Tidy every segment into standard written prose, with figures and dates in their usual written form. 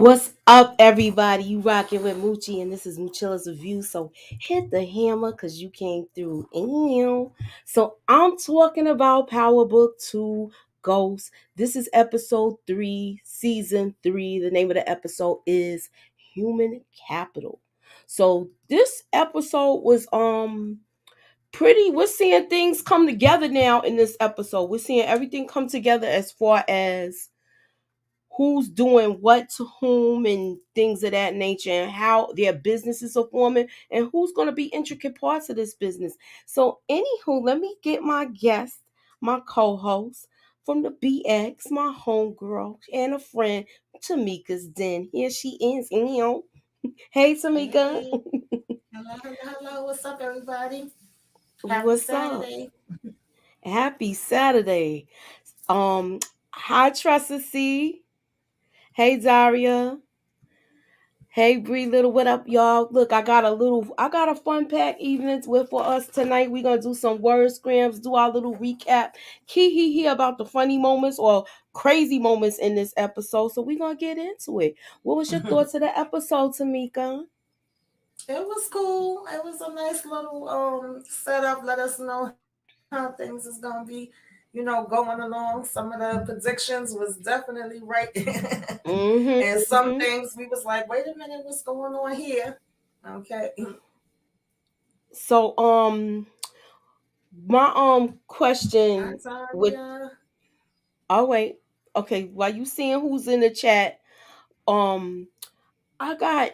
What's up, everybody? You rocking with Moochie, and this is Moochilla's Review. So hit the hammer because you came through. Ew. So I'm talking about Power Book 2 Ghost. This is episode 3, season 3. The name of the episode is Human Capital. So this episode was pretty, we're seeing things come together now in this episode. We're seeing everything come together as far as who's doing what to whom and things of that nature, and how their businesses are forming and who's going to be intricate parts of this business. So anywho, let me get my guest, my co-host from the BX, my homegirl and a friend, Tamika's Den. Here she is. Hey Tamika. Hey, hello. What's up, everybody? Happy What's up? Saturday. Happy Saturday. Hi Tressa C. Hey Daria. Hey Bree Little, what up, y'all? Look, I got a fun pack evenings with for us tonight. We're gonna do some word scrams, do our little recap, hee about the funny moments or crazy moments in this episode. So we're gonna get into it. What was your thoughts of the episode, Tamika? It was cool. It was a nice little setup. Let us know how things is gonna be, going along. Some of the predictions was definitely right, and some Mm-hmm. things we was like, wait a minute, what's going on here? Okay. So my Hi, question with Taria. oh wait, okay, while you seeing who's in the chat, um I got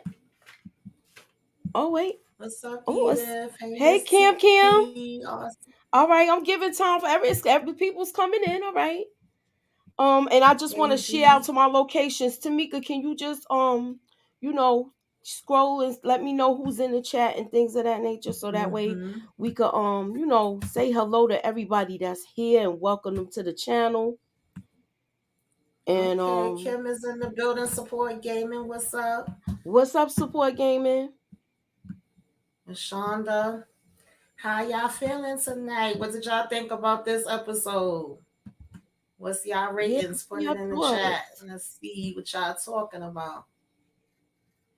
oh wait, What's up, oh it's Edith? Hey, hey Miss Kim. T. Awesome. All right, I'm giving time for every people's coming in. All right. And I just want to share out Daisy. to my locations. Tamika, can you just you know, scroll and let me know who's in the chat and things of that nature, so that way Mm-hmm. we could say hello to everybody that's here and welcome them to the channel. And Okay, Kim is in the building. Support gaming. What's up? what's up, support gaming? And Shonda. How y'all feeling tonight? What did y'all think about this episode? What's y'all Yeah, ratings? Put your it in the chat. thoughts. Let's see what y'all talking about.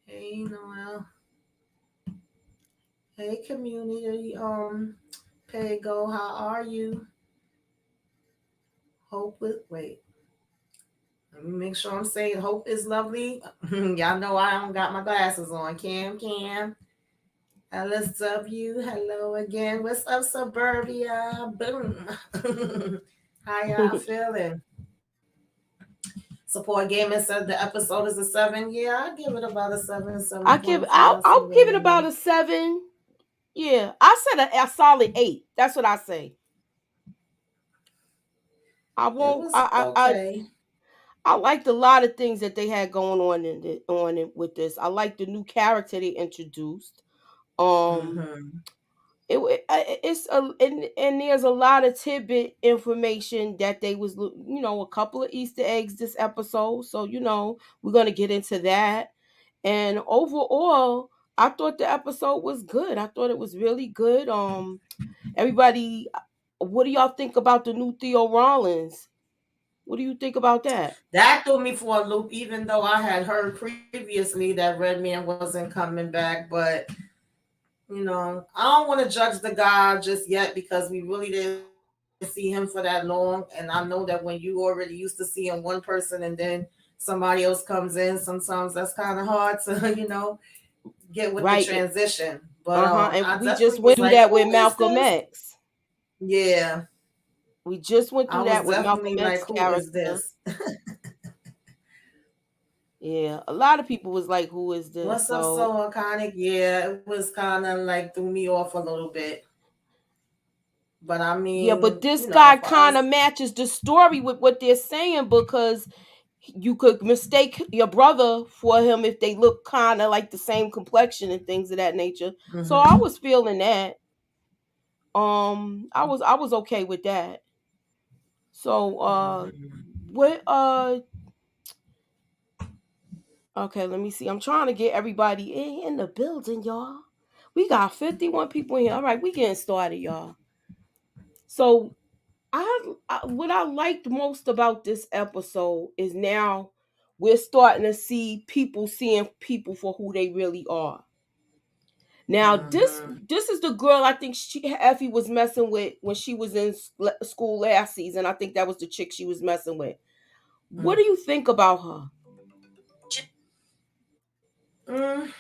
Hey Noel. Hey community. Pago, how are you? Hope with wait. Let me make sure I'm saying hope is lovely. Y'all know I don't got my glasses on. Cam. LSW, hello again. What's up, Suburbia? Boom. How y'all feeling? Support Gaming said the episode is a 7. Yeah, I give it about a 7, I'll 7.5, I'll somewhere give it in about there. a 7. Yeah, I said a solid 8. That's what I say. I It won't. was okay. I liked a lot of things that they had going on with this. I like the new character they introduced. Um, Mm-hmm. it's a and there's a lot of tidbit information that they was a couple of Easter eggs this episode. So we're gonna get into that. And overall, I thought the episode was good. I thought it was really good. Everybody, what do y'all think about the new Theo Rollins? What do you think about that? That threw me for a loop, even though I had heard previously that Redman wasn't coming back. But, I don't want to judge the guy just yet because we really didn't see him for that long. And I know that when you already used to seeing one person and then somebody else comes in, sometimes that's kind of hard to, get with the Right. transition. But Uh-huh. I And we definitely just was went like, through that who with is Malcolm this? X. Yeah, We just went I through was that with definitely Malcolm like, X who is character. this? Yeah. A lot of people was like, who is this? What's up, So so iconic? Yeah, it was kind of like threw me off a little bit. But I yeah, but mean, this guy for kind us, of matches the story with what they're saying, because you could mistake your brother for him if they look kind of like the same complexion and things of that nature. So I hmm was feeling that. I was okay with that. So what okay, let me see. I'm trying to get everybody in the building, y'all. We got 51 people in here. All right, we getting started, y'all. So what I liked most about this episode is now we're starting to see people seeing people for who they really are. Now, this Mm-hmm. this is the girl I think Effie was messing with when she was in school last season. I think that was the chick she was messing with. What do you think about her? Mm.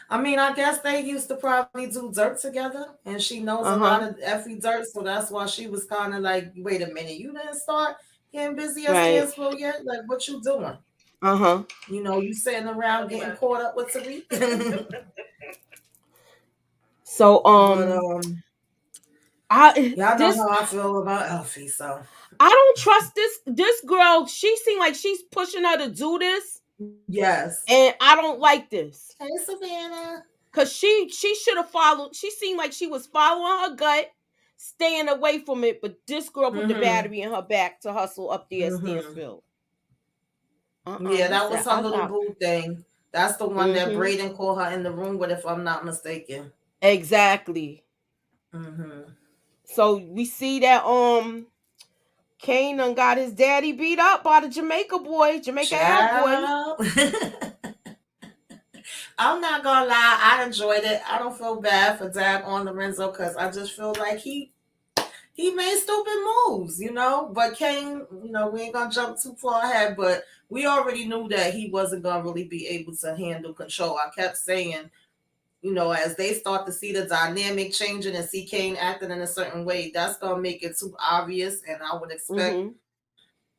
I mean, I guess they used to probably do dirt together, and she knows a Uh lot huh. of Effie dirt, so that's why she was kind of like, "Wait a minute, you didn't start getting busy at Right. Stansville yet? Like, what you doing? Uh huh. You sitting around getting caught up with Tariq." So But I y'all know this how I feel about Elfie, so I don't trust this girl. She seemed like she's pushing her to do this, yes. and I don't like this. Hey, Savannah. Cause she should have followed. She seemed like she was following her gut, staying away from it. But this girl put the Mm-hmm. battery in her back to hustle up there at Mm-hmm. Stansfield. Yeah, He that said was her I little got. boo thing. That's the one that Mm-hmm. Braden called her in the room with, if I'm not mistaken. Exactly. Mm-hmm. So we see that Kane done got his daddy beat up by the Jamaica boy, Jamaica Ave boy. Child. I'm not gonna lie, I enjoyed it. I don't feel bad for Dag on Lorenzo because I just feel like he made stupid moves. But Kane, we ain't gonna jump too far ahead, but we already knew that he wasn't gonna really be able to handle control. I kept saying, as they start to see the dynamic changing and see Kane acting in a certain way, that's gonna make it too obvious. And I would expect Mm-hmm.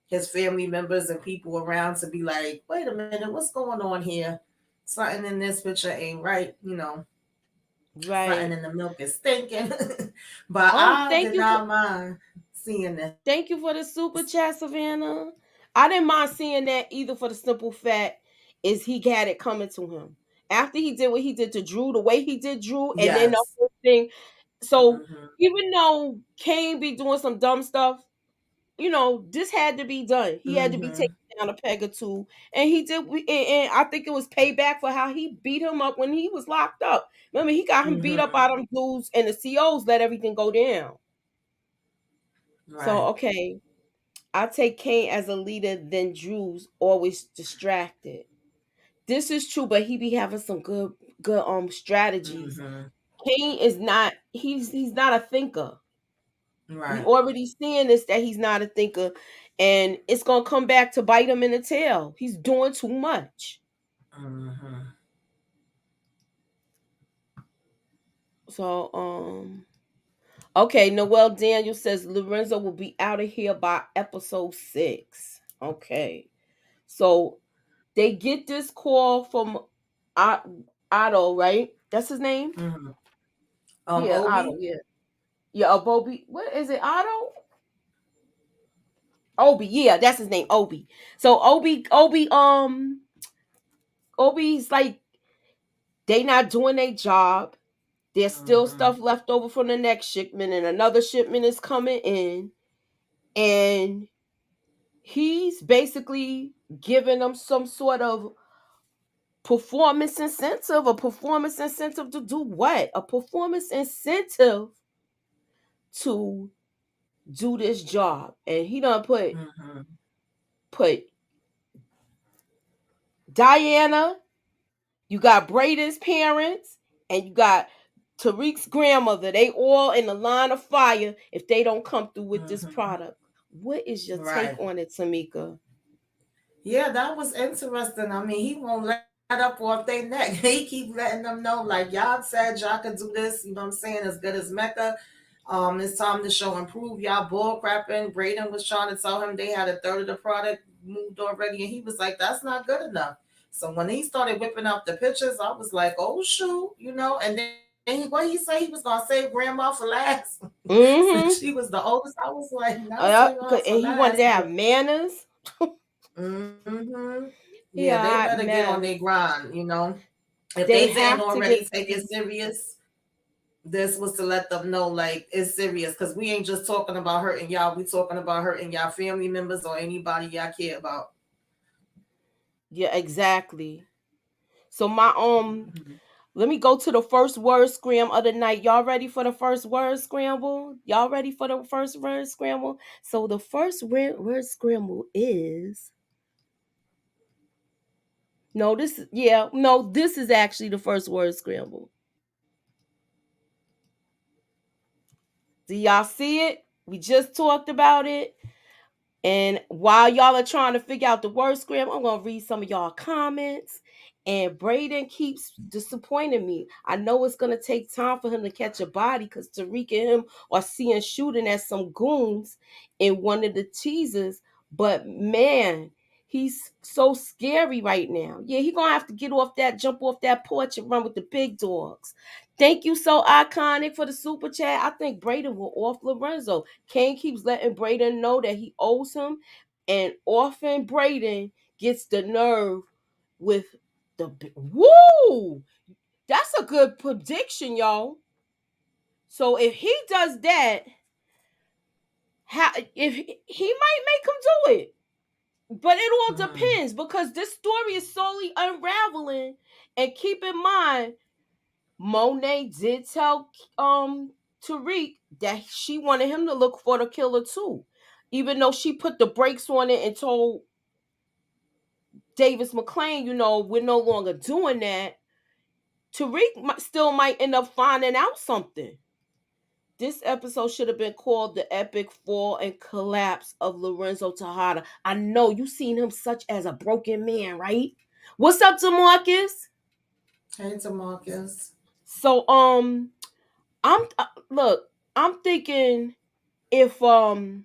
his family members and people around to be like, wait a minute, what's going on here? Something in this picture ain't right. Something Right. in the milk is stinking. But Oh, I did not mind seeing this. thank you for the super chat, Savannah. I didn't mind seeing that either for the simple fact is he had it coming to him. After he did what he did to Drew, the way he did Drew, and then the Yes. whole thing. So Hmm. even though Kane be doing some dumb stuff, this had to be done. He had to be taken Hmm. down a peg or two. And he did and I think it was payback for how he beat him up when he was locked up. Remember, he got him beat up Hmm. by them dudes and the COs let everything go down. So Right. okay. I take Kane as a leader than Drew's always distracted. This is true, but he be having some good strategies. Hmm. Kane is not he's not a thinker. We Right. already seeing this that he's not a thinker, and it's gonna come back to bite him in the tail. He's doing too much. Hmm. So okay, Noel Daniel says Lorenzo will be out of here by episode 6. Okay. So they get this call from Otto, right? That's his name? Hmm. Yeah, Otto, Obi. yeah. Yeah, Bobby. What is it, Otto? Obi, yeah, that's his name, Obi. So Obi's like they not doing their job. There's still Hmm. stuff left over from the next shipment, and another shipment is coming in, and he's basically giving them some sort of performance incentive. A performance incentive to do what? A performance incentive to do this job. And he done Hmm. put Diana, you got Braden's parents, and you got Tariq's grandmother. They all in the line of fire if they don't come through with this Hmm. product. What is your take Right. on it, Tamika? Yeah, that was interesting. I mean, he won't let up off their neck. He keep letting them know, like, y'all said y'all could do this, what I'm saying, as good as Mecca. It's time to show improve. Y'all bull crapping. Braden was trying to tell him they had a third of the product moved already, and he was like, that's not good enough. So when he started whipping out the pictures, I was like, oh shoot. And then what he say he was gonna save grandma for last. Since she Mm-hmm. was the oldest, I was like, not saving her for And he last. wanted to have manners. Hmm. Yeah, they Yeah, better hot get on their mess. grind. If they They didn't have to already get. take it serious, this was to let them know, like, it's serious. Because we ain't just talking about hurting y'all. We talking about hurting y'all family members or anybody y'all care about. Yeah, exactly. So my Hmm. let me go to the first word scram of the night. Y'all ready for the first word scramble? Y'all ready for the first word scramble? So the first word scramble is No, this is actually the first word scramble. Do y'all see it? We just talked about it. And while y'all are trying to figure out the word scramble, I'm gonna read some of y'all comments. And Braden keeps disappointing me. I know it's gonna take time for him to catch a body because Tariq and him are seeing shooting at some goons in one of the teasers. But man, he's so scary right now. Yeah, he gonna have to jump off that porch and run with the big dogs. Thank you, so iconic, for the super chat. I think Braden will off Lorenzo. Kane keeps letting Braden know that he owes him, and often Braden gets the nerve with woo. That's a good prediction, y'all. So if he does that, if he might make him do it, but it all depends because this story is slowly unraveling. And keep in mind, Monet did tell Tariq that she wanted him to look for the killer too, even though she put the brakes on it and told Davis McClain, we're no longer doing that. Tariq still might end up finding out something. This episode should have been called The Epic Fall and Collapse of Lorenzo Tejada. I know you seen him such as a broken man, right? What's up, DeMarcus? Hey, DeMarcus. So I'm thinking, if my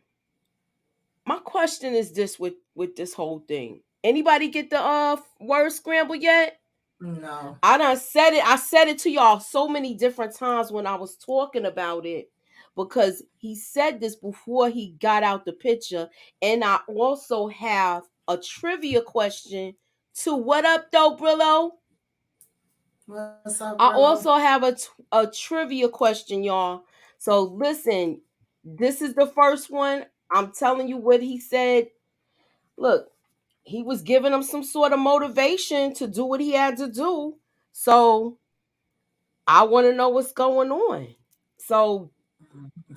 question is this, with this whole thing. Anybody get the word scramble yet? No. I done said it. I said it to y'all so many different times when I was talking about it, because he said this before he got out the picture. And I also have a trivia question to what up though, Brillo? What's up, I Brillo? also have a trivia question, y'all. So listen, this is the first one. I'm telling you what he said. Look, he was giving him some sort of motivation to do what he had to do. So I want to know what's going on. So,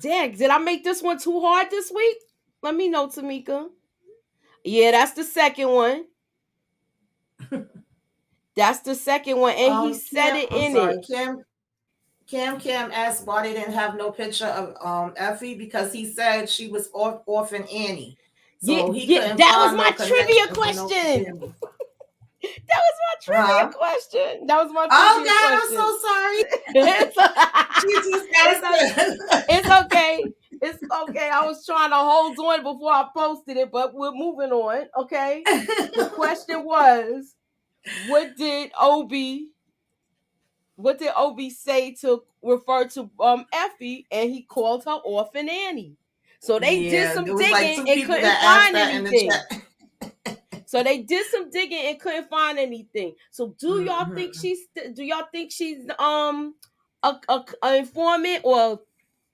Dag, did I make this one too hard this week? Let me know, Tamika. Yeah, that's the second one. That's the second one. And he said Cam, it I'm in sorry, it. Cam asked why they didn't have no picture of Effie because he said she was orphan Annie, Yeah, so he yeah, couldn't that was find my no trivia connections and no question. family. That was my Huh? trivia question. That was my Oh trivia God, I'm question. so sorry. it's, She just it's, asked it's it. okay. It's okay. I was trying to hold on before I posted it, but we're moving on. Okay. The question was, what did Obi say to refer to Effie, and he called her Orphan Annie. So they did Yeah, some there was like digging two and people couldn't that asked find that in the anything. chat. So they did some digging and couldn't find anything. So Mm-hmm. do y'all think she's a informant, or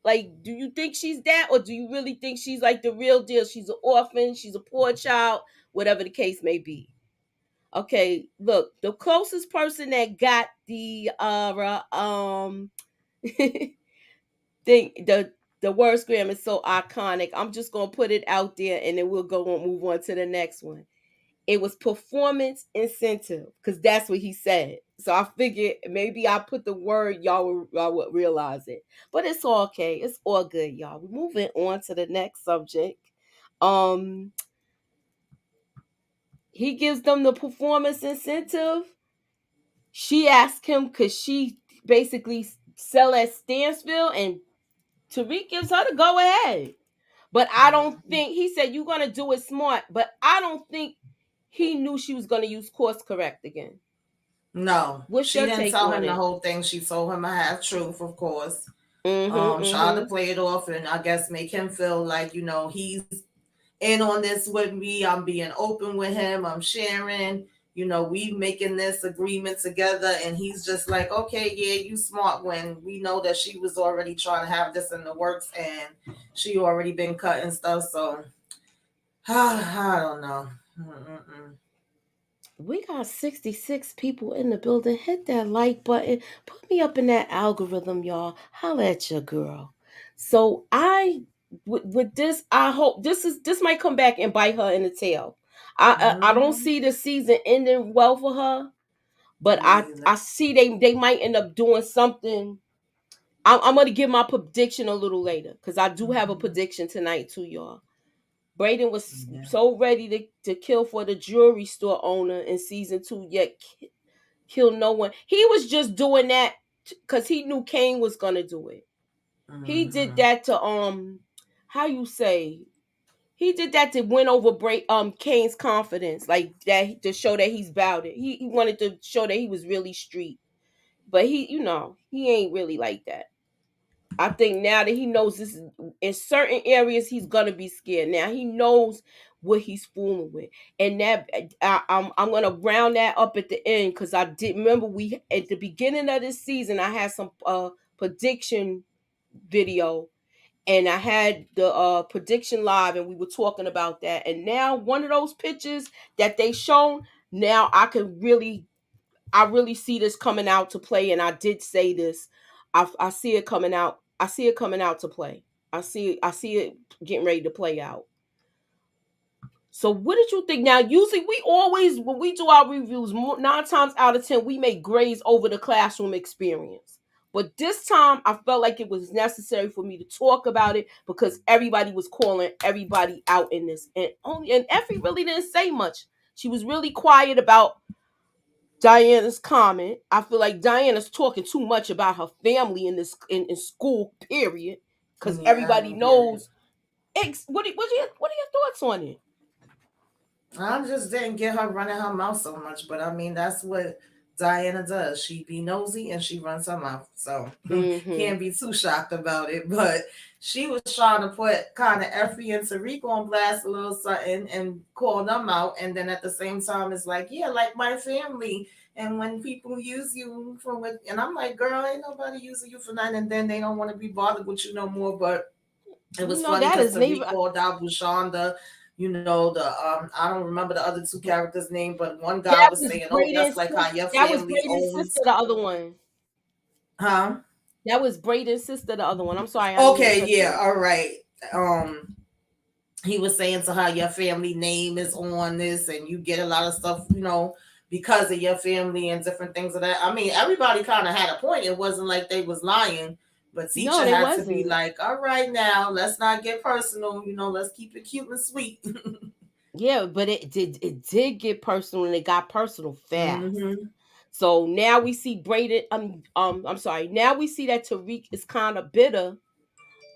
like, do you think she's that, or do you really think she's like the real deal? She's an orphan, she's a poor child, whatever the case may be. Okay, look, the closest person that got the thing, the word scram is so iconic. I'm just gonna put it out there, and then we'll move on to the next one. It was performance incentive, because that's what he said. So I figured maybe I put the word, y'all would realize it. But it's all okay. It's all good, y'all. We're moving on to the next subject. Um, he gives them the performance incentive. She asked him, could she basically sell at Stansville, and Tariq gives her the go ahead. But I don't think, he said, you're gonna do it smart, but I don't think he knew she was gonna use course correct again. No, What's she your didn't take tell on him the it? whole thing. She told him a half truth, of course. Mm-hmm. Tried to Mm-hmm. play it off and I guess make him feel like, he's in on this with me. I'm being open with him. I'm sharing. We making this agreement together. And he's just like, okay, yeah, you smart, when we know that she was already trying to have this in the works and she already been cut and stuff. So I don't know. Mm-mm. We got 66 people in the building. Hit that like button. Put me up in that algorithm, y'all. Holla at your girl. So with this, I hope this might come back and bite her in the tail. I don't Mm-hmm. see the season ending well for her, but Me I either. see they might end up doing something. I'm gonna give my prediction a little later because I do have a Mm-hmm. prediction tonight too, y'all. Braden was Yeah. so ready to kill for the jewelry store owner in season 2, yet kill no one. He was just doing that because he knew Kane was gonna do it. He did Mm-hmm. that to how you say, he did that to win over Kane's confidence, like that to show that he's about it. He wanted to show that he was really street, but he ain't really like that. I think now that he knows this is in certain areas he's gonna be scared. Now he knows what he's fooling with, and that I'm gonna round that up at the end because I did remember we at the beginning of this season I had some prediction video and I had the prediction live and we were talking about that. And now one of those pictures that they shown, now I really see this coming out to play. And I did say this. I see it coming out. I see it coming out to play. I see it getting ready to play out. So what did you think? Now, usually we always when we do our reviews, 9 times out of 10 we make grades over the classroom experience. But this time I felt like it was necessary for me to talk about it because everybody was calling everybody out in this, and Effie really didn't say much. She was really quiet about Diana's comment. I feel like Diana's talking too much about her family in this in school period because Yeah, I everybody didn't get it. knows. What are your thoughts on it? I just didn't get her running her mouth so much, but I mean that's what Diana does. She be nosy and she runs her mouth, so Mm-hmm. can't be too shocked about it. But she was trying to put kind of Effie and Tariq on blast a little something and call them out, and then at the same time it's like, yeah, like my family. And when people use you for what, and I'm like, girl, ain't nobody using you for nothing, and then they don't want to be bothered with you no more. But it was funny That because is Tariq neither. called out Bushonda, the I don't remember the other two characters' name, but one guy That was was saying, "Oh, that's Braden's. like how your That was family Braden's sister. owns." The other one. Huh? That was Braden's sister. The other one. I'm sorry, I didn't mean to Okay, cut you yeah, off. all right. Um, he was saying to how your family name is on this, and you get a lot of stuff, because of your family and different things of that. I mean, everybody kind of had a point. It wasn't like they was lying. But No, teacher they had to be wasn't. like, all right, now let's not get personal. Let's keep it cute and sweet. Yeah, but it did get personal, and it got personal fast. Hmm. So now we see Braden. I'm sorry. Now we see that Tariq is kind of bitter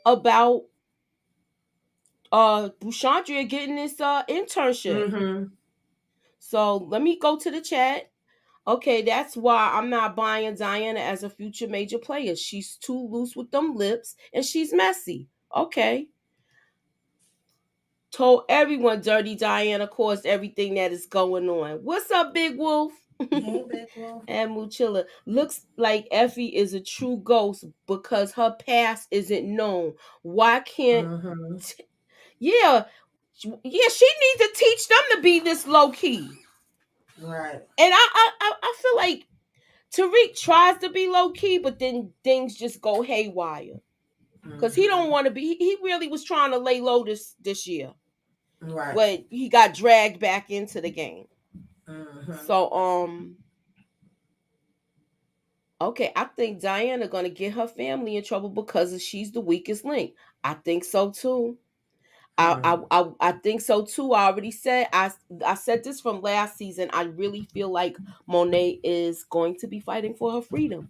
about Bushandria getting this internship. Hmm. So let me go to the chat. Okay, that's why I'm not buying Diana as a future major player. She's too loose with them lips and she's messy. Okay. Told everyone Dirty Diana caused everything that is going on. What's up, Big Wolf? Hey, Big Wolf. And Muchilla. Looks like Effie is a true ghost because her past isn't known. Why can't. Hmm. Yeah. Yeah, she needs to teach them to be this low key. Right. And I feel like Tariq tries to be low key, but then things just go haywire because he don't Hmm. want to be. He really was trying to lay low this year, Right. but he got dragged back into the game. Hmm. So okay, I think Diana gonna get her family in trouble because she's the weakest link. I think so too. Hmm. I think so too. I already said I said this from last season. I really feel like Monet is going to be fighting for her freedom.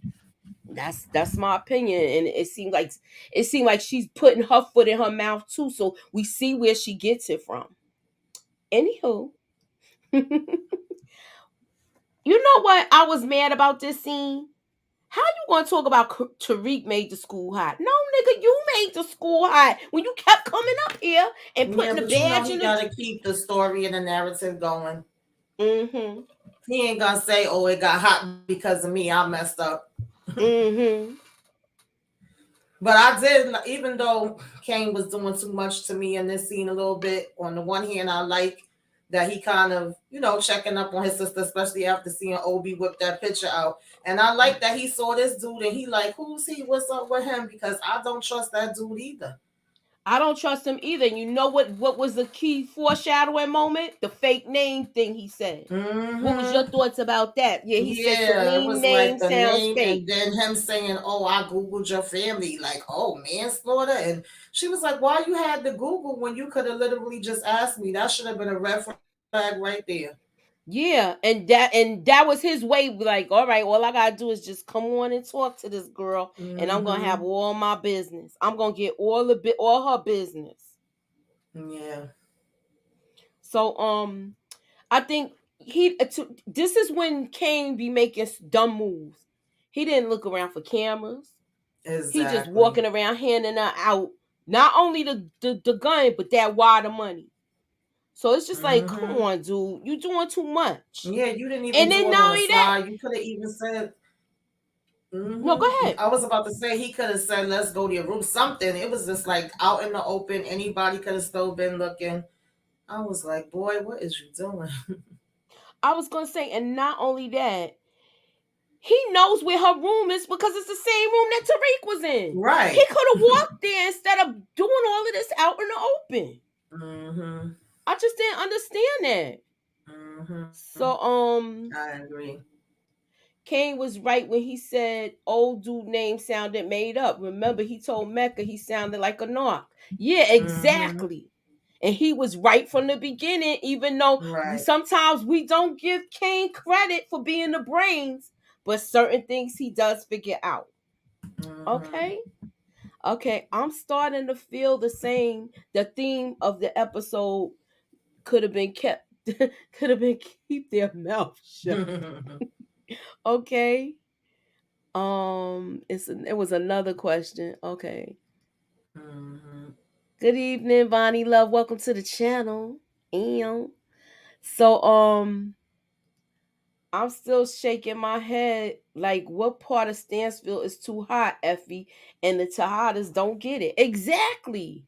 That's my opinion, and it seemed like she's putting her foot in her mouth too. So we see where she gets it from. Anywho, you know what? I was mad about this scene. How you gonna talk about Tariq made the school hot? No, nigga, you made the school hot when you kept coming up here and Yeah, putting the but badge he in the. got to keep the story and the narrative going. Mm-hmm. He ain't gonna say, "Oh, it got hot because of me. I messed up." Mm-hmm. But I did, even though Kane was doing too much to me in this scene a little bit. On the one hand, I like that he kind of, checking up on his sister, especially after seeing Obi whip that picture out. And I like that he saw this dude and he like, who's he? What's up with him? Because I don't trust that dude either. I don't trust him either. And you know what was the key foreshadowing moment? The fake name thing he said. What was your Mm-hmm. thoughts about that? Yeah, he said Yeah, it Celine was like name the sounds name, fake. and then him saying, "Oh, I googled your family," like, "Oh, manslaughter," and she was like, "Why you had to Google when you could have literally just asked me? That should have been a red flag right there." Yeah, and that was his way. Like, all right, all I gotta do is just come on and talk to this girl, and I'm gonna have Mm-hmm. all my business. I'm gonna get all her business. Yeah. So I think this is when Kane be making dumb moves. He didn't look around for cameras. He just Exactly. walking around handing her out not only the gun but that wad of money. So it's just like, come Mm-hmm. on, dude, you doing too much. Yeah, you didn't even And do then it not on a only that, slide. You could have even said, no, go ahead. I was about to say he could have said, "Let's go to your room." Something. It was just like out in the open. Anybody could have still been looking. I was like, "Boy, what is you doing?" I was gonna say, and not only that, he knows where her room is because it's the same room that Tariq was in. He Right. could have walked there instead of doing all of this out in the open. Mm-hmm. I just didn't understand that. Mm-hmm. So I agree. Kane was right when he said old dude name sounded made up. Remember, he told Mecca he sounded like a narc. Yeah, Mm-hmm. exactly. And he was right from the beginning, even though Right. sometimes we don't give Kane credit for being the brains, but certain things he does figure out. Mm-hmm. Okay? Okay, I'm starting to feel the same. The theme of the episode could have been kept, could have been keep their mouth shut. Okay? It was another question. Okay. Mm-hmm. Good evening, Bonnie Love. Welcome to the channel. And so I'm still shaking my head like what part of Stansfield is too hot, Effie, and the Tejadas don't get it. Exactly.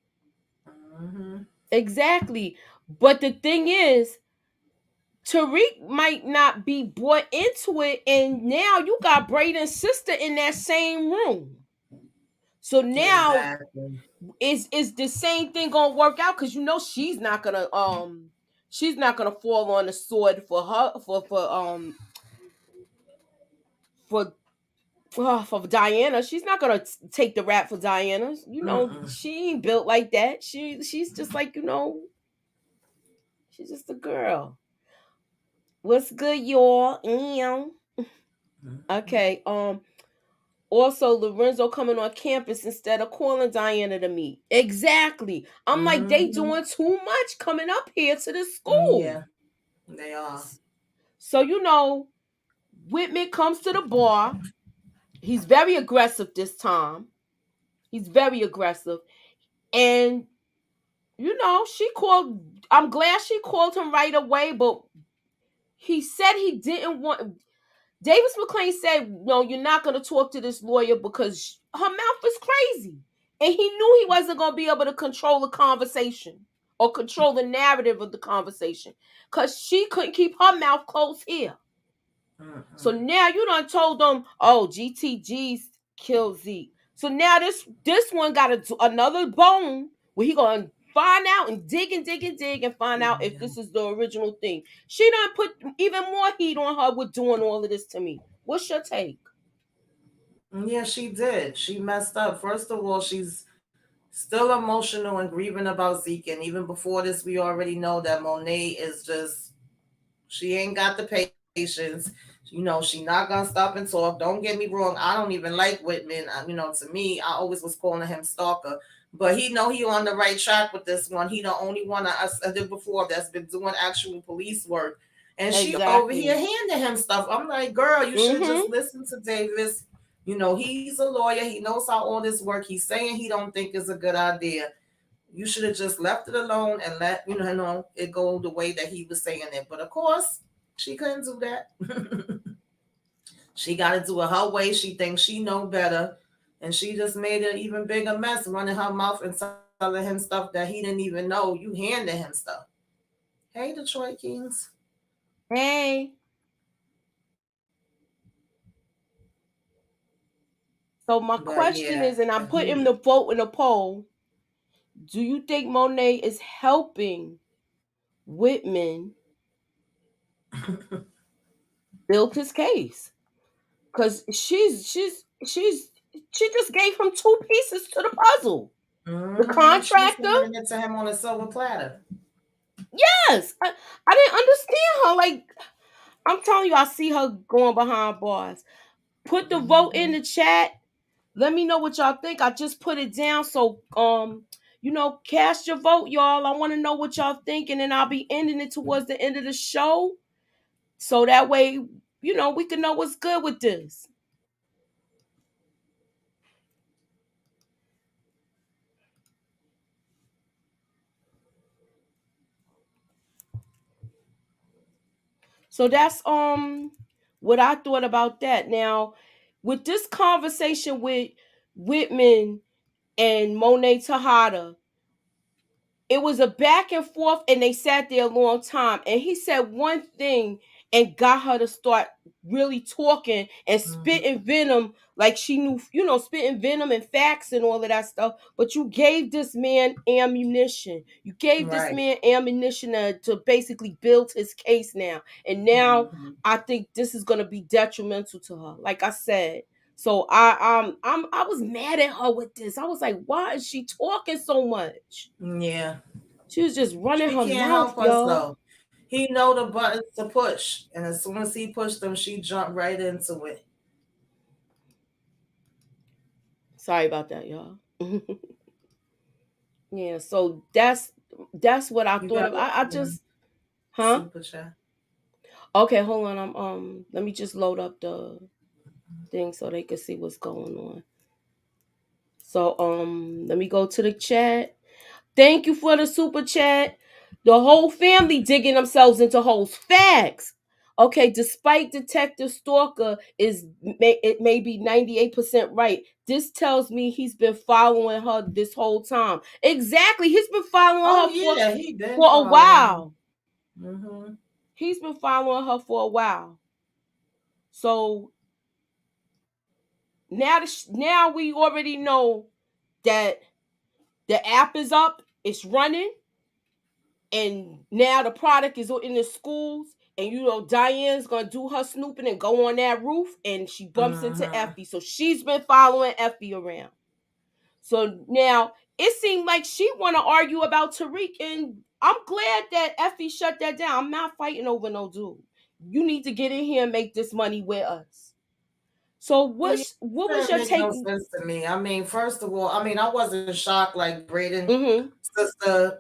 Mm-hmm. Exactly. But the thing is, Tariq might not be brought into it, and now you got Braden's sister in that same room. So now Exactly. is the same thing gonna work out? Because you know she's not gonna fall on the sword for her for for Diana. She's not gonna take the rap for Diana. You know Mm-mm. she ain't built like that. She's just like, she's just a girl. What's good, y'all? Mm-hmm. Okay. Also, Lorenzo coming on campus instead of calling Diana to meet. Exactly. I'm like, they Mm-hmm. doing too much coming up here to the school. Yeah, they are. So, Whitman comes to the bar. He's very aggressive this time. He's very aggressive. And, she called, I'm glad she called him right away, but he said he didn't want, Davis McClain said, "No, you're not going to talk to this lawyer because her mouth is crazy." And he knew he wasn't going to be able to control the conversation or control the narrative of the conversation because she couldn't keep her mouth closed here. So Mm-mm. now you done told them, oh, GTG's killed Zeke. So now this one got another bone where he gonna find out and dig and dig and dig and find out if Yeah. this is the original thing. She done put even more heat on her with doing all of this to me. What's your take? Yeah, she did. She messed up. First of all, she's still emotional and grieving about Zeke. And even before this, we already know that Monet is just, she ain't got the patience. She not gonna stop and talk. Don't get me wrong. I don't even like Whitman. To me, I always was calling him stalker. But he know he on the right track with this one. He the only one I did before that's been doing actual police work. And she over here Exactly. handing him stuff. I'm like, girl, you should have just Mm-hmm. listened to Davis. He's a lawyer. He knows how all this work. He's saying he don't think it's a good idea. You should have just left it alone and let it go the way that he was saying it. But of course, she couldn't do that. She got to do it her way. She thinks she know better, and she just made an even bigger mess, running her mouth and telling him stuff that he didn't even know. You handed him stuff. Hey, Detroit Kings. Hey. So my But question yeah, is, and I'm he. putting the vote in the poll. Do you think Monet is helping Whitman build his case? Because she just gave him two pieces to the puzzle. The She's contractor, handing it to him on a silver platter. yes. I didn't understand her. Like, I'm telling you, I see her going behind bars. Put the vote in Hmm. the chat. Let me know what y'all think. I just put it down. So cast your vote, y'all. I want to know what y'all think, and then I'll be ending it towards the end of the show. So that way, we can know what's good with this. So that's what I thought about that. Now, with this conversation with Whitman and Monet Tejada, it was a back and forth, and they sat there a long time, and he said one thing and got her to start really talking and Hmm. spitting venom, like she knew, spitting venom and facts and all of that stuff. But you gave this man ammunition. You gave this Right. man ammunition to basically build his case now, and now Hmm. I think this is going to be detrimental to her, like I said. So I was mad at her with this. I was like, why is she talking so much? Yeah. She was just running She her can't mouth, help yo. herself. He know the buttons to push, and as soon as he pushed them, she jumped right into it. Sorry about that, y'all. Yeah, so that's what I You thought got of. I one just, huh? super chat. Okay, hold on. Let me just load up the thing so they can see what's going on. So let me go to the chat. Thank you for the super chat. The whole family digging themselves into holes. Facts. Okay, despite Detective Stalker it may be 98% right. This tells me he's been following her this whole time. Exactly. He's been following Oh her for yeah, he been for a following her. while. Hmm. He's been following her for a while. So now we already know that the app is up, it's running, and now the product is in the schools, and Diane's gonna do her snooping and go on that roof, and she bumps into Hmm. Effie. So she's been following Effie around. So now it seemed like she want to argue about Tariq, and I'm glad that Effie shut that down. I'm not fighting over no dude. You need to get in here and make this money with us. So Yeah, what was didn't your make take? no sense to me. I mean, first of all, I mean, I wasn't shocked like Braden Mm-hmm. sister,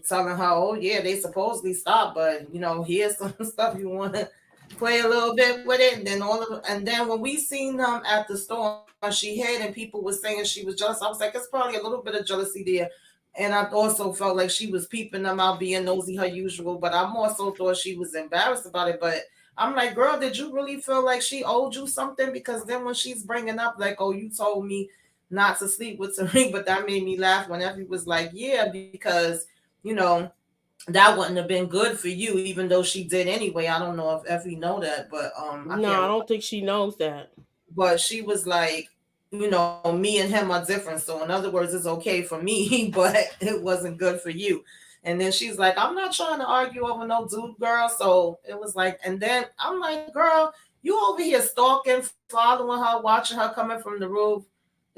telling her, "Oh yeah, they supposedly stopped, but here's some stuff you want to play a little bit with it." And then and then when we seen them at the store, and she hid, and people were saying she was jealous. I was like, it's probably a little bit of jealousy there. And I also felt like she was peeping them out, being nosy, her usual. But I more so thought she was embarrassed about it. But I'm like, girl, did you really feel like she owed you something? Because then when she's bringing up like, oh, you told me not to sleep with Tariq, but that made me laugh when Effie was like, yeah, because you know that wouldn't have been good for you, even though she did anyway. I don't know if Effie know that, but I No, can't I recall. don't think she knows that. But she was like, me and him are different. So in other words, it's okay for me, but it wasn't good for you. And then she's like, I'm not trying to argue over no dude, girl. So it was like, and then I'm like, girl, you over here stalking, following her, watching her coming from the roof.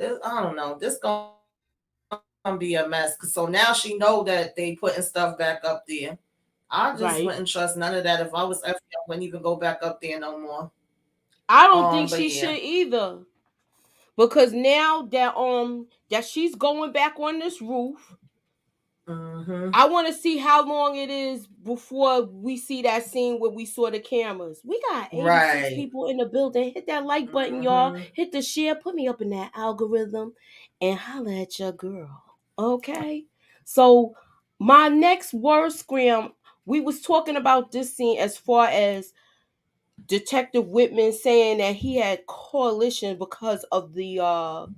I don't know. This gonna be a mess. So now she know that they putting stuff back up there. I just wouldn't trust none of that. If I was Effie, Right. I wouldn't even go back up there no more. I But don't yeah. think she should either. Because now that she's going back on this roof, Mm-hmm. I want to see how long it is before we see that scene where we saw the cameras. We got 86 Right. people in the building. Hit that like button, y'all. Mm-hmm. Hit the share. Put me up in that algorithm and holla at your girl. Okay? So my next word scram, we was talking about this scene as far as Detective Whitman saying that he had coalition because of the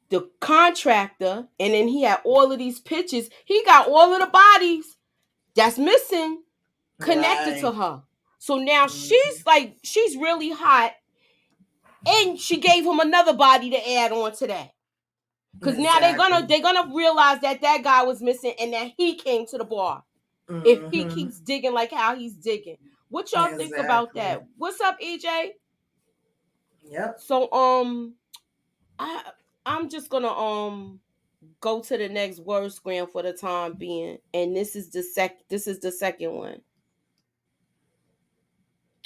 the contractor, and then he had all of these pictures. He got all of the bodies that's missing connected Right. to her. So now Mm-hmm. she's really hot, and she gave him another body to add on to that. Because now Exactly. they're gonna realize that that guy was missing and that he came to the bar. If he Mm-hmm. keeps digging like how he's digging, what y'all think about that? Exactly. What's up, EJ? Yep. So I I'm just gonna go to the next word scram for the time being, and this is the second one.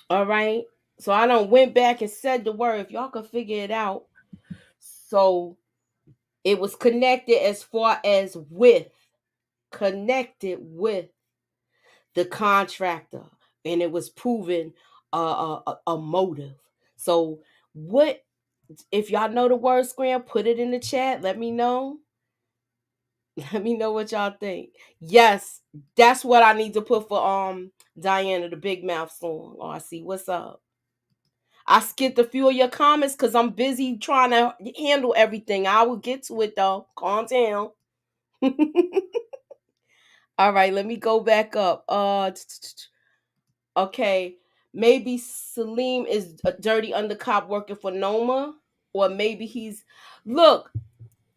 All right. So I don't went back and said the word. If y'all could figure it out. So it was connected as far as with, connected with the contractor, and it was proven a motive. So what if y'all know the word scram? Put it in the chat. Let me know. Let me know what y'all think. Yes, that's what I need to put for Diana, the Big Mouth song. Oh, I see. What's up? I skipped a few of your comments because I'm busy trying to handle everything. I will get to it though. Calm down. All right, let me go back up. Okay. Maybe Salim is a dirty undercop working for Noma, or maybe he's. Look,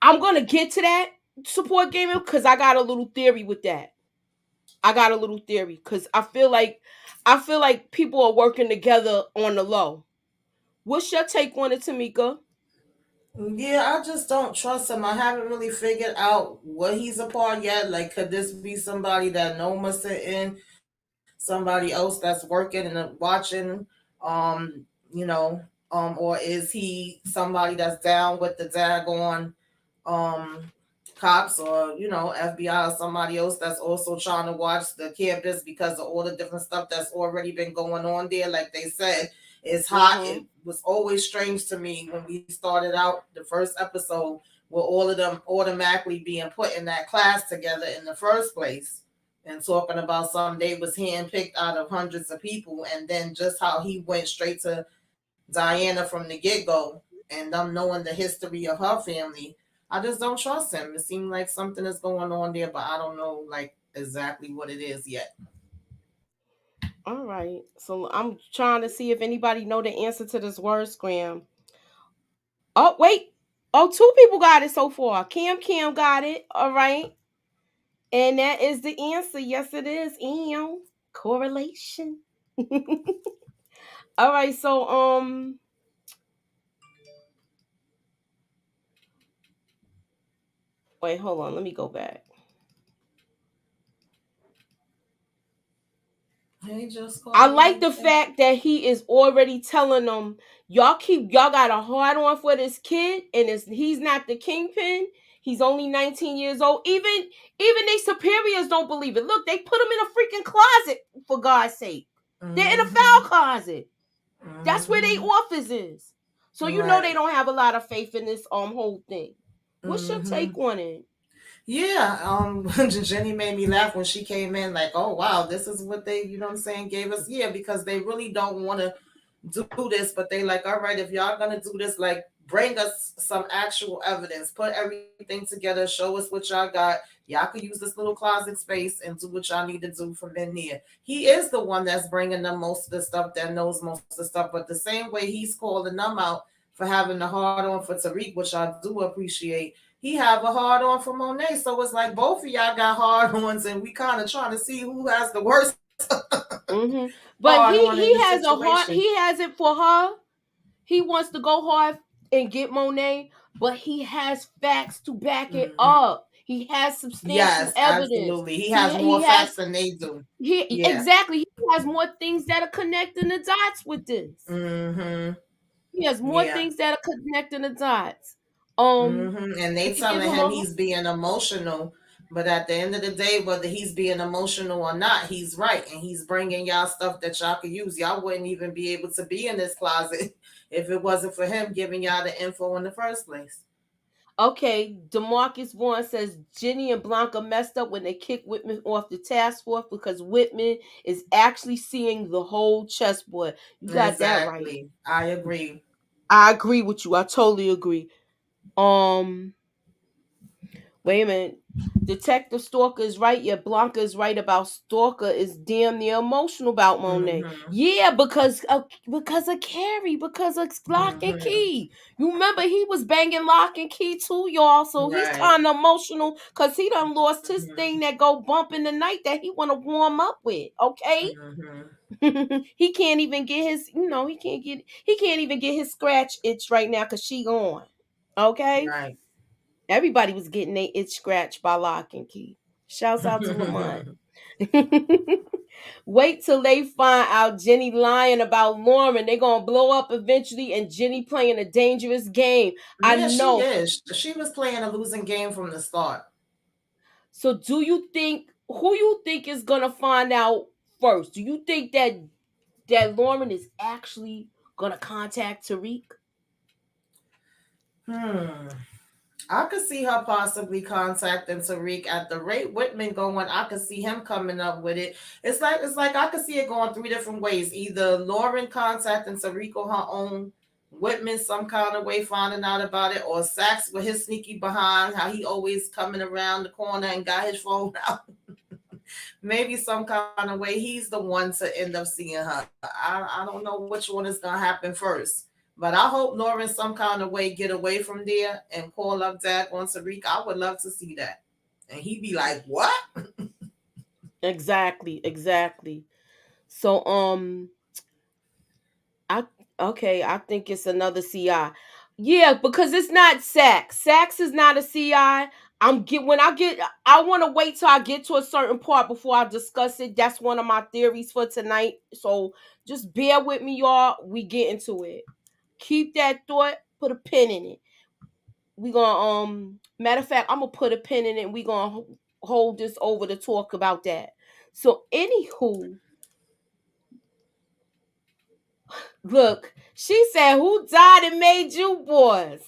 I'm gonna get to that support gaming because I got a little theory with that. I got a little theory because I feel like people are working together on the low. What's your take on it, Tamika? Yeah, I just don't trust him. I haven't really figured out what he's a part yet. Like, could this be somebody that Noma sent in, somebody else that's working and watching, you know, or is he somebody that's down with the daggone um cops, or FBI, or somebody else that's also trying to watch the campus because of all the different stuff that's already been going on there. Like they said, it's hot. Mm-hmm. It was always strange to me when we started out the first episode with all of them automatically being put in that class together in the first place, and talking about some they was handpicked out of hundreds of people, and then just how he went straight to Diana from the get-go, and them knowing the history of her family. I just don't trust him. It seems like something is going on there, but I don't know like exactly what it is yet. All right. So I'm trying to see if anybody know the answer to this word scram. Oh wait. Oh, two people got it so far. Cam got it. All right. And that is the answer. Yes, it is. Correlation. All right. So wait, hold on. Let me go back. Hey, just I call like the it. fact that he is already telling them y'all got a hard on for this kid, and he's not the kingpin. He's only 19 years old. Even they superiors don't believe it. Look, they put him in a freaking closet for God's sake. They're in a Mm-hmm. foul closet. That's where their Mm-hmm. office is. So you know they Right. don't have a lot of faith in this whole thing. What's your Mm-hmm. take on it? Yeah, Jenny made me laugh when she came in, like, oh wow, this is what they, you know what I'm saying, gave us. Yeah, because they really don't want to do this, but they like, all right, if y'all gonna do this, like, bring us some actual evidence, put everything together, show us what y'all got. Y'all could use this little closet space and do what y'all need to do from in there. He is the one that's bringing them most of the stuff, that knows most of the stuff, but the same way he's calling them out for having the hard on for Tariq, which I do appreciate, he have a hard on for Monet. So it's like both of y'all got hard ons, and we kind of trying to see who has the worst Mm-hmm. hard But on in the he has a situation. heart. He has it for her. He wants to go hard and get Monet, but he has facts to back it Mm-hmm. up. He has substantial Yes, evidence. absolutely. He has He more has facts than they do. he Yeah. exactly. He has more things that are connecting the dots with this. Mm-hmm. He has more Yeah. things that are connecting the dots. And they If you give telling him him a he's being emotional, but at the end of the day, whether he's being emotional or not, he's right, and he's bringing y'all stuff that y'all could use. Y'all wouldn't even be able to be in this closet if it wasn't for him giving y'all the info in the first place. okay, Demarcus Vaughn says Jenny and Blanca messed up when they kicked Whitman off the task force because Whitman is actually seeing the whole chessboard. You got that right. Exactly. I agree. I agree with you. I totally agree. Um, wait a minute. Detective Stalker is right. Yeah, Blanca is right about Stalker is damn near emotional about Monet. Mhm. Yeah, because of Carrie, because of Lock and Mhm. Key. You remember he was banging Lock and Key too, y'all. So he's Right. kind of emotional because he done lost his Mhm. thing that go bump in the night that he want to warm up with. Okay. Mhm. He can't even get his, he can't even get his scratch itch right now because she gone. Okay. Right. Everybody was getting their itch scratched by Lock and Key. Shouts out to Lamont. Wait till they find out Jenny lying about Lauren. They're gonna blow up eventually, and Jenny playing a dangerous game. I Yeah, she know. is. She was playing a losing game from the start. So, do you think who you think is gonna find out first? Do you think that Lauren is actually gonna contact Tariq? Hmm. I could see her possibly contacting Tariq at the rate Whitman going. I could see him coming up with it. It's like I could see it going three different ways. Either Lauren contacting Tariq on her own, Whitman some kind of way finding out about it, or Sax with his sneaky behind, how he always coming around the corner and got his phone out. Maybe some kind of way he's the one to end up seeing her. I don't know which one is gonna happen first. But I hope Lauren some kind of way get away from there and call up Dak on Tariq. I would love to see that. And he'd be like, "What?" Exactly, exactly. So, I okay, I think it's another CI. Yeah, because it's not Sax. Sax is not a CI. I'm get when I get I want to wait till I get to a certain part before I discuss it. That's one of my theories for tonight. So just bear with me, y'all. We get into it. Keep that thought, put a pin in it. We gonna matter of fact, I'm gonna put a pin in it and we gonna hold this over to talk about that. So anywho, look, she said, "Who died and made you boys?"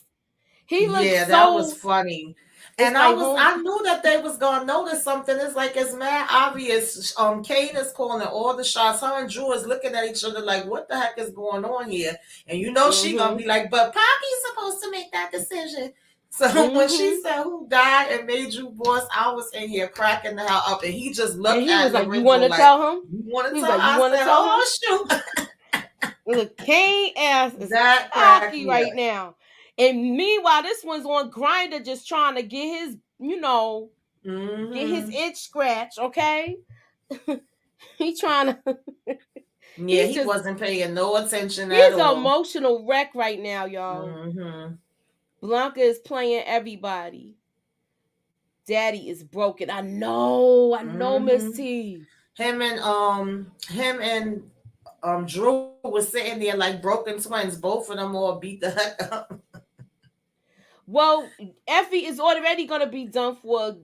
He looks Yeah, that was so. funny. It's And like home. I knew that they was gonna notice something. It's like it's mad obvious. Kane is calling all the shots. Her and Drew is looking at each other like, what the heck is going on here? And you know she gonna Mm-hmm. be like, but Pocky's supposed to make that decision. So when she Mm-hmm. said who died and made you boss, I was in here cracking the hell up. And he just And looked he at was like, "You Lorenzo want to like, tell him?" you want He to was tell her? like, "You I want to said, tell him?" oh shoot. Look, Kane ass is That cracked cocky me right up. now, and meanwhile, this one's on Grinder, just trying to get his, get his Mm-hmm. itch scratch. Okay, he trying to. Yeah, He's he just. wasn't paying no attention at He's an all. emotional wreck right now, y'all. Mm-hmm. Blanca is playing everybody. Daddy is broken. I know, Miss Mm-hmm. T. Him and Drew was sitting there like broken twins. Both of them all beat the heck up. Well, Effie is already gonna be done for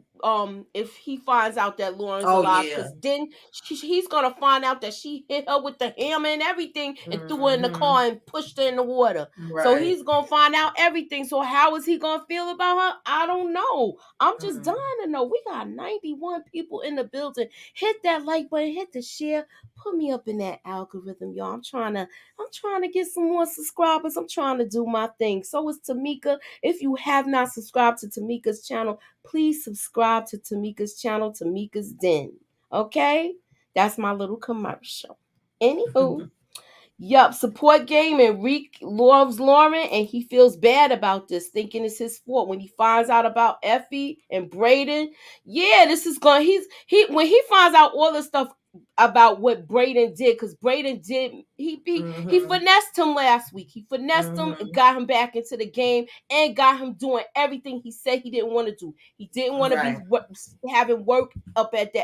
if he finds out that Lauren's Oh alive, yeah. because then he's gonna find out that she hit her with the hammer and everything and threw her in the Mm-hmm. car and pushed her in the water. So Right. he's gonna find out everything. So how is he gonna feel about her? I don't know. I'm just dying Mm. to know. We got 91 people in the building. Hit that like button, hit the share, put me up in that algorithm, y'all. I'm trying to get some more subscribers. I'm trying to do my thing. So is Tamika. If you have not subscribed to Tamika's channel, please subscribe to Tamika's channel, Tamika's Den. Okay? That's my little commercial. Anywho, yup, support game and Reek loves Lauren and he feels bad about this, thinking it's his fault when he finds out about Effie and Braden. Yeah, this is going he when he finds out all the stuff about what Braden did, because Braden did he Mm-hmm. finessed him last week. He finessed him and Mm-hmm. got him back into the game and got him doing everything he said he didn't want to do. He didn't want to be Right. having work up at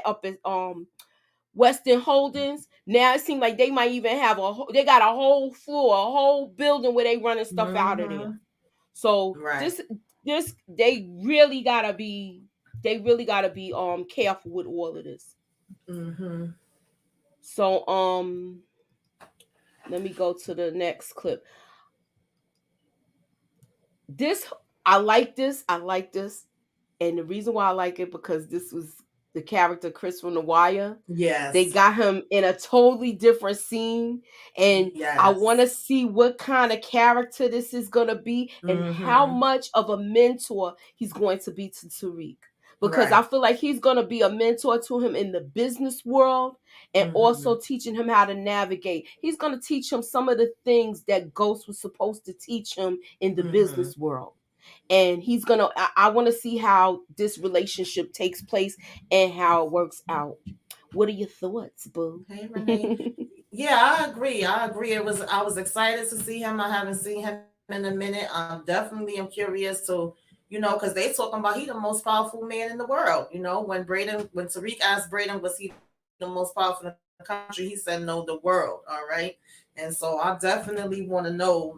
Weston Holdings. Now it seems like they might even have they got a whole floor, a whole building where they running stuff out of there. Mm-hmm. So Right. this they really gotta be careful with all of this. Mm-hmm. So let me go to the next clip. This I like this. I like this. And the reason why I like it because this was the character Chris from The Wire. They Yes. got him in a totally different scene, and I want Yes. to see what kind of character this is gonna be and how Mm-hmm. much of a mentor he's going to be to Tariq. because I feel like he's going to be a mentor to him in the business world and Mm-hmm. also teaching him how to navigate. He's going to teach him some of the things that Ghost was supposed to teach him in the Mm-hmm. business world. And he's going to, I want to see how this relationship takes place and how it works out. What are your thoughts, boo? Hey, Renee. Yeah, I agree. I agree. I was excited to see him. I haven't seen him in a minute. Definitely am curious to, because they talking about he the most powerful man in the world. When Tariq asked Braden, was he the most powerful in the country? He said no, the world. All right. And so I definitely want to know,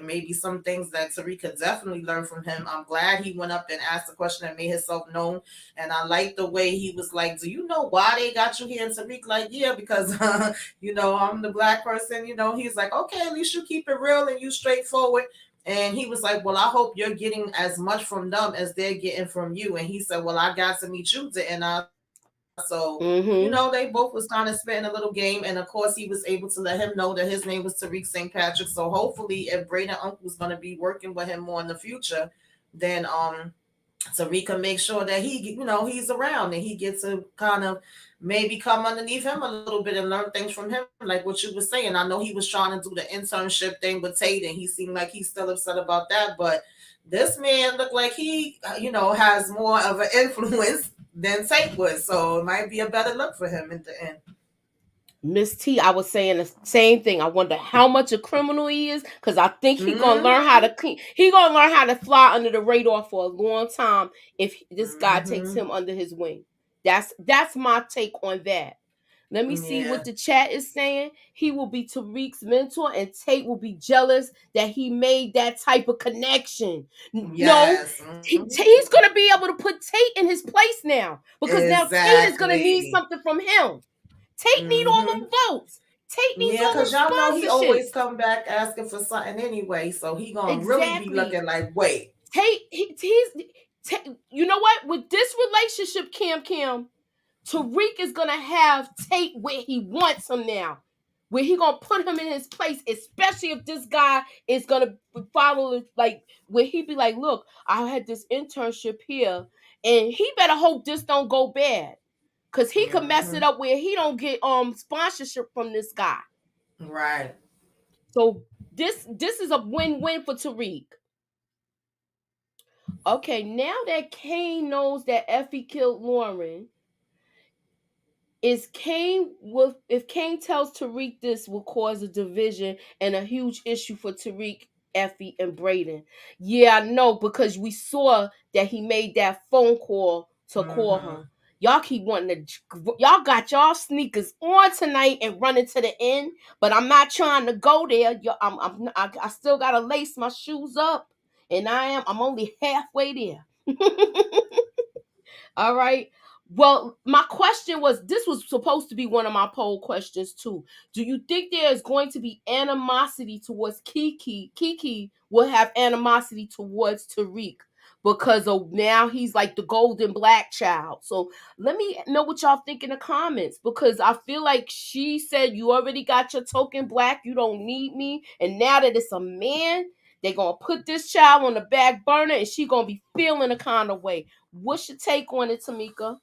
maybe some things that Tariq could definitely learn from him. I'm glad he went up and asked the question and made himself known. And I like the way he was like, "Do you know why they got you here?" And Tariq like, "Yeah, because I'm the black person." He's like, "Okay, at least you keep it real and you straightforward." And he was like, "Well, I hope you're getting as much from them as they're getting from you." And he said, "Well, I got to meet you, didn't I?" So, they both Mm-hmm. was kind of spitting a little game. And of course, he was able to let him know that his name was Tariq St. Patrick. So hopefully, if Braden Uncle is going to be working with him more in the future, then so we can make sure that he's around and he gets to kind of maybe come underneath him a little bit and learn things from him, like what you were saying. I know he was trying to do the internship thing with Tate, and he seemed like he's still upset about that, but this man looked like he has more of an influence than Tate was, so it might be a better look for him in the end. Miss T, I was saying the same thing. I wonder how much a criminal he is, because I think he gonna learn how Mm-hmm. to clean. He gonna learn how to fly under the radar for a long time if this guy takes Mm-hmm. him under his wing. That's my take on that. Let me see Yeah. what the chat is saying. He will be Tariq's mentor, and Tate will be jealous that he made that type of connection. No, Yes. Mm-hmm. He's gonna be able to put Tate in his place now because now Tate is gonna need Exactly. something from him. Tate need all Mm-hmm. them votes. Tate needs Yeah, all because y'all know them he always sponsorships. come back asking for something anyway, so he gonna really be Exactly. looking like, wait. You know what? With this relationship, Cam, Tariq is gonna have Tate where he wants him now. Where he gonna put him in his place, especially if this guy is gonna follow it, like where he be like, look, I had this internship here, and he better hope this don't go bad. Cause he could mess Mm-hmm. it up where he don't get sponsorship from this guy. Right. So this is a win-win for Tariq. Okay, now that Kane knows that Effie killed Lauren, is Kane will if Kane tells Tariq this will cause a division and a huge issue for Tariq, Effie, and Braden. Yeah, I know because we saw that he made that phone call to call Mm-hmm. her. Y'all keep wanting to y'all got y'all sneakers on tonight and running to the end, but I'm not trying to go there. I still gotta lace my shoes up, and I'm only halfway there. All right. Well, my question was this was supposed to be one of my poll questions too. Do you think there is going to be animosity towards Kiki? Kiki will have animosity towards Tariq because of now he's like the golden black child. So let me know what y'all think in the comments because I feel like she said you already got your token black, you don't need me. And now that it's a man, they're gonna put this child on the back burner and she gonna be feeling a kind of way. What's your take on it, Tamika?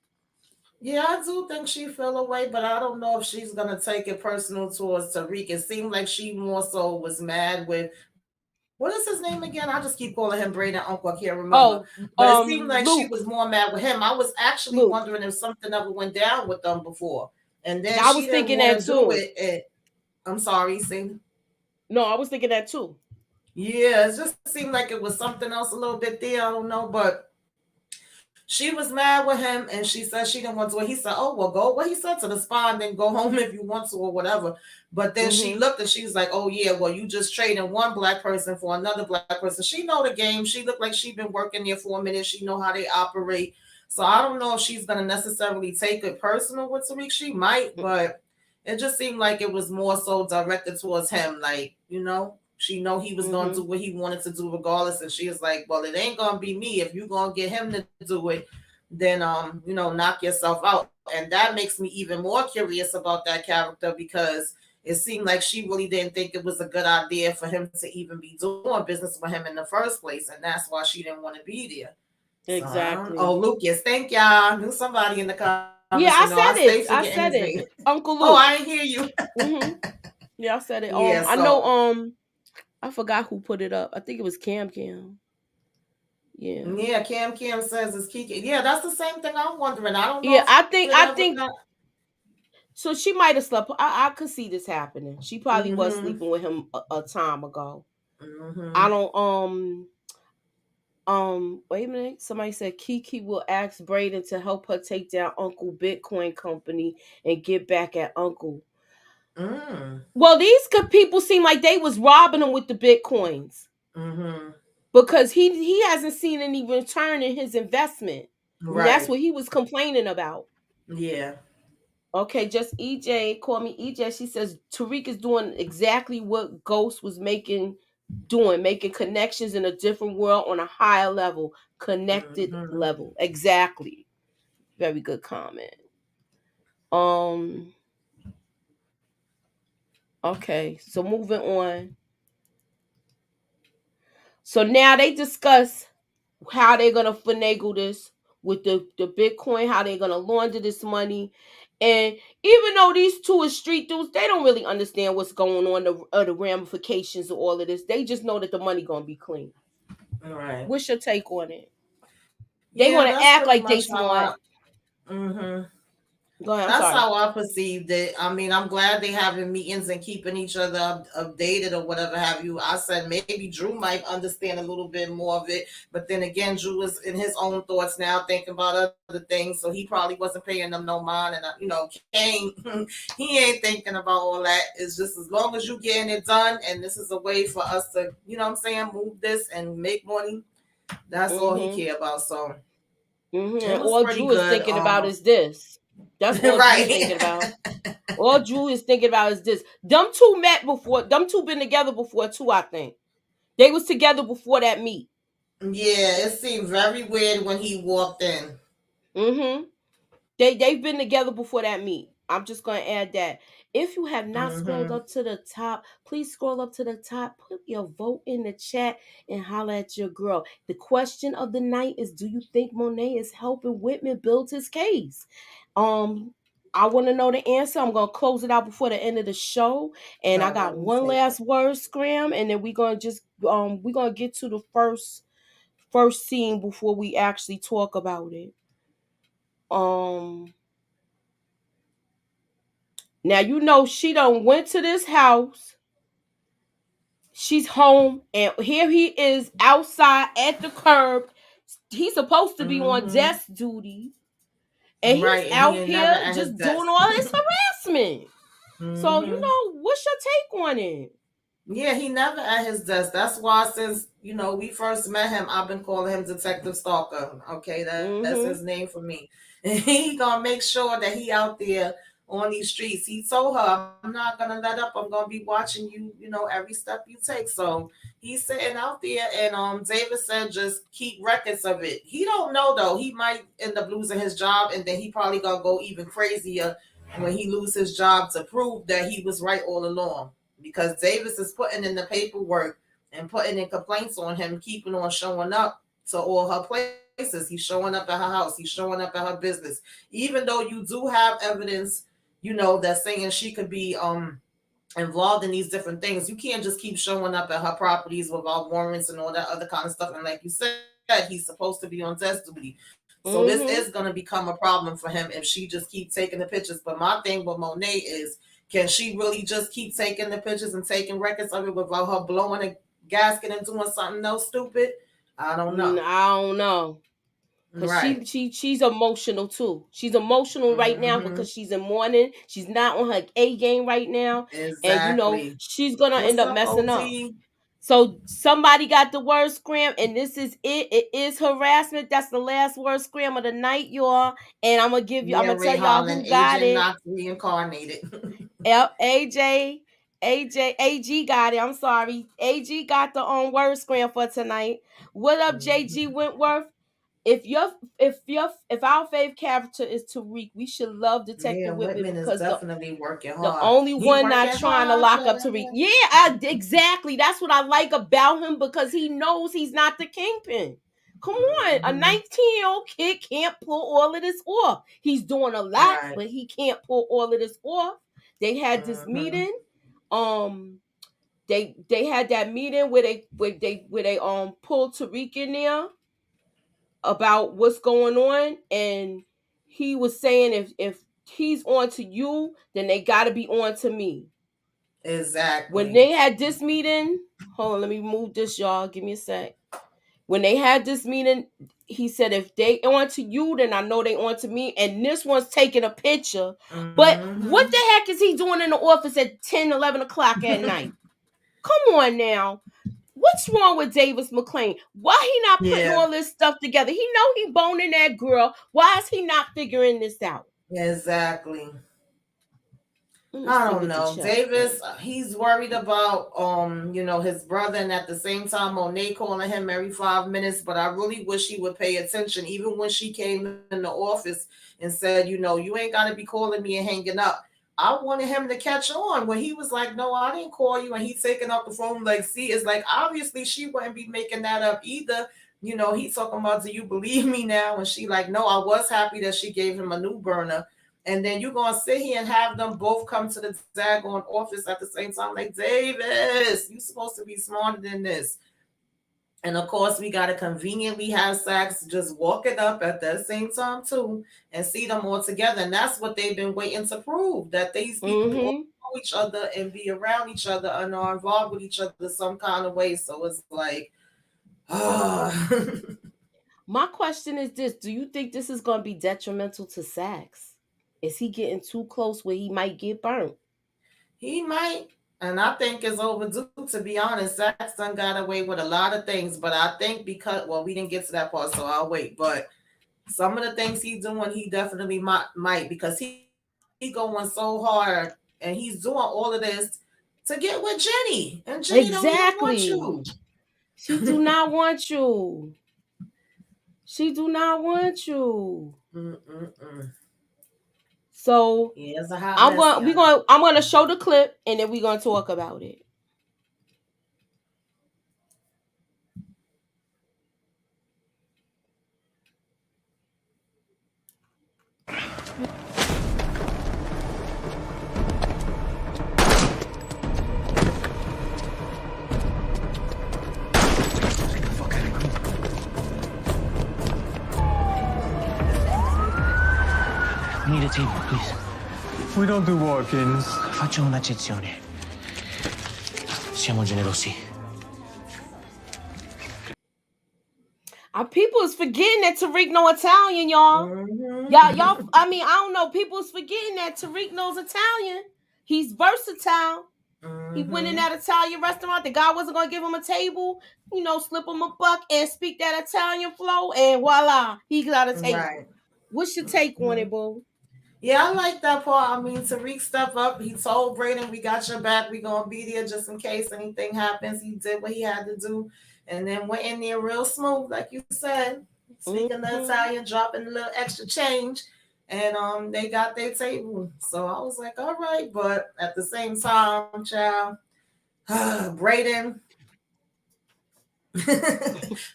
Yeah, I do think she fell away, but I don't know if she's gonna take it personal towards Tariq. It seemed like she more so was mad with what is his name again? I just keep calling him Braden Uncle. I can't remember. Oh, But it seemed like she was Luke. more mad with him. I was actually Luke. wondering if something ever went down with them before. And then I she was didn't thinking want that to do too. it. And I'm sorry, see. No, I was thinking that too. Yeah, it just seemed like it was something else a little bit there. I don't know, but she was mad with him and she said she didn't want to. He said, "Oh, well, go." What he said to the spa and then go home if you want to or whatever. But then she Mm-hmm. looked and she was like, "Oh yeah, well, you just trading one black person for another black person." She know the game. She looked like she been working there for a minute. She know how they operate. So I don't know if she's gonna necessarily take it personal with Tariq. She might, but it just seemed like it was more so directed towards him. Like, she know he was gonna Mm-hmm. do what he wanted to do regardless, and she was like, "Well, it ain't gonna be me. If you gonna get him to do it, then knock yourself out." And that makes me even more curious about that character because it seemed like she really didn't think it was a good idea for him to even be doing business with him in the first place, and that's why she didn't want to be there. Son. Exactly. Oh, Lucas. Thank y'all. Knew somebody in the comments. Yeah, I I stay said forgetting it. his I name. said it. Oh, Uncle I ain't Luke. hear you. Mm-hmm. Yeah, I said it. Yeah, I so know. I forgot who put it up. I think it was Cam Cam. Yeah. yeah, Cam says it's Kiki. Yeah, that's the same thing I'm wondering. I don't know Yeah, if it ever I got. think so. She might have slept. I could see this happening. She probably was Mm-hmm. sleeping with him a time ago. I Mm-hmm. don't. Wait a minute. Somebody said Kiki will ask Braden to help her take down Uncle Bitcoin Company and get back at Uncle. Mm. Well, these good people seem like they was robbing him with the Bitcoins Mm-hmm. because he hasn't seen any return in his investment. And that's Right. what he was complaining about. Yeah. Okay, just EJ, call me EJ. She says Tariq is doing exactly what Ghost was making connections in a different world on a higher level, connected Mm-hmm. level. Exactly. Very good comment. Um, okay, so moving on. So now they discuss how they're gonna finagle this with the Bitcoin, how they're gonna launder this money. And even though these two are street dudes, they don't really understand what's going on, the ramifications of all of this. They just know that the money gonna be clean. All right. What's your take on it? They Yeah, want to that's act pretty like much they how I. smart. Mm-hmm. Go ahead. I'm That's sorry. how I perceived it. I mean, I'm glad they having meetings and keeping each other updated or whatever have you. I said maybe Drew might understand a little bit more of it, but then again, Drew was in his own thoughts now, thinking about other things, so he probably wasn't paying them no mind. And Kane, he ain't thinking about all that. It's just as long as you getting it done, and this is a way for us to, what I'm saying, move this and make money. That's all he Mm-hmm. care about. So Mm-hmm. it And was all pretty Drew is good. thinking about is this. That's all Drew Right. thinking about. All Drew is thinking about is this. Them two met before. Them two been together before too. I think they was together before that meet. Yeah, it seemed very weird when he walked in. Mm-hmm. They've been together before that meet. I'm just gonna add that. If you have not scrolled Mm-hmm. up to the top, please scroll up to the top, put your vote in the chat, and holler at your girl. The question of the night is: do you think Monet is helping Whitman build his case? Um, I want to know the answer. I'm gonna close it out before the end of the show, and I All right, got let me one take it. last word, Scram, and then we're gonna get to the first scene before we actually talk about it. Um. Now you know she done went to this house. She's home, and here he is outside at the curb. He's supposed to be on Mm-hmm. desk duty, and he's Right, and he out ain't never here at his just doing desk. all this harassment. So Mm-hmm. what's your take on it? Yeah, he never at his desk. That's why since we first met him, I've been calling him Detective Stalker. Okay, that's his Mm-hmm. name for me. And he gonna make sure that he out there on these streets. He told her, "I'm not gonna let up. I'm gonna be watching you. Every step you take." So he's sitting out there, and David said, "Just keep records of it." He don't know though. He might end up losing his job, and then he probably gonna go even crazier when he lose his job to prove that he was right all along because Davis is putting in the paperwork and putting in complaints on him, keeping on showing up to all her places. He's showing up at her house. He's showing up at her business. Even though you do have evidence, that's saying she could be involved in these different things. You can't just keep showing up at her properties without warrants and all that other kind of stuff. And like you said, he's supposed to be on desk duty. So this is going to Mm-hmm. become a problem for him if she just keep taking the pictures. But my thing with Monet is, can she really just keep taking the pictures and taking records of it without her blowing a gasket and doing something else stupid? I don't know. I don't know. Cause Right. she's emotional too. She's emotional right now Mm-hmm. because she's in mourning. She's not on her A game right now, and Exactly. she's gonna end What's up up, messing up. OT? So somebody got the word scram, and this is it. It is harassment. That's the last word scram of the night, y'all. And I'm Yeah, gonna Ray tell y'all Holland, who got agent it. not reincarnated. Yep, AG got it. I'm sorry. AG got the word scram for tonight. What up, JG Mhm. Wentworth? If our fave character is Tariq, we should love Yeah, Detective Whitman Whitman is because the definitely working the hard. only He one not working trying to hard. lock Yeah. up Tariq. Yeah, exactly. That's what I like about him because he knows he's not the kingpin. Come on, a Mm-hmm. 19-year-old kid can't pull all of this off. He's doing a lot, Right. but he can't pull all of this off. They had this Mm-hmm. meeting. Um, they had that meeting where they pulled Tariq in there about what's going on, and he was saying if he's on to you, then they got to be on to me. When Exactly. they had this meeting, hold on, let me move this, y'all. Give me a sec. When they had this meeting, he said if they on to you, then I know they on to me. And this one's taking a picture. But Mm-hmm. what the heck is he doing in the office at 10, 11 o'clock at night? Come on now. What's wrong with Davis McClain? Why he not putting Yeah. all this stuff together? He know he boning that girl. Why is he not figuring this out? Exactly. Let me I see don't what the know. chat Davis, say. he's worried about his brother, and at the same time Monet calling him every 5 minutes. But I really wish he would pay attention, even when she came in the office and said, you ain't gotta be calling me and hanging up. I wanted him to catch on when he was like, no, I didn't call you, and he taking up the phone like, see, it's like obviously she wouldn't be making that up either. He talking about, do you believe me now? And she like, no, I was happy that she gave him a new burner. And then you're gonna sit here and have them both come to the daggone office at the same time. Like, Davis, you supposed to be smarter than this. And of course, we gotta conveniently have Sachs just walk it up at that same time too, and see them all together. And that's what they've been waiting to prove, that these people all Mm-hmm. know each other and be around each other and are involved with each other some kind of way. So it's like, ah. My question is this: do you think this is gonna be detrimental to Sax? Is he getting too close where he might get burnt? He might. And I think it's overdue, to be honest. Saxon got away with a lot of things, but I think because, well, we didn't get to that part, so I'll wait. But some of the things he's doing, he definitely might, because he going so hard and he's doing all of this to get with Jenny. And Jenny don't even want you. Exactly. She do not want you. She do not want you. Mm-mm-mm. So Yeah, it's a hot mess, y'all. I'm gonna show the clip and then we're gonna talk about it. I need a table, please. We don't do walk-ins. Faccio un'eccezione. Siamo generosi. Our people is forgetting that Tariq know Italian, y'all. Y'all. Mm-hmm. I mean, I don't know. People is forgetting that Tariq knows Italian. He's versatile. He went in Mm-hmm. that Italian restaurant. The guy wasn't gonna give him a table. Slip him a buck and speak that Italian flow, and voila, he got a table. Right. What's your take on Mm-hmm. it, boo? Yeah, I like that part. I mean, Tariq stepped up. He told Braden, "We got your back. We gonna be there just in case anything happens." He did what he had to do, and then went in there real smooth, like you said. Speaking the Mm-hmm. Italian, dropping a little extra change, and they got their table. So I was like, all right, but at the same time, child, Braden,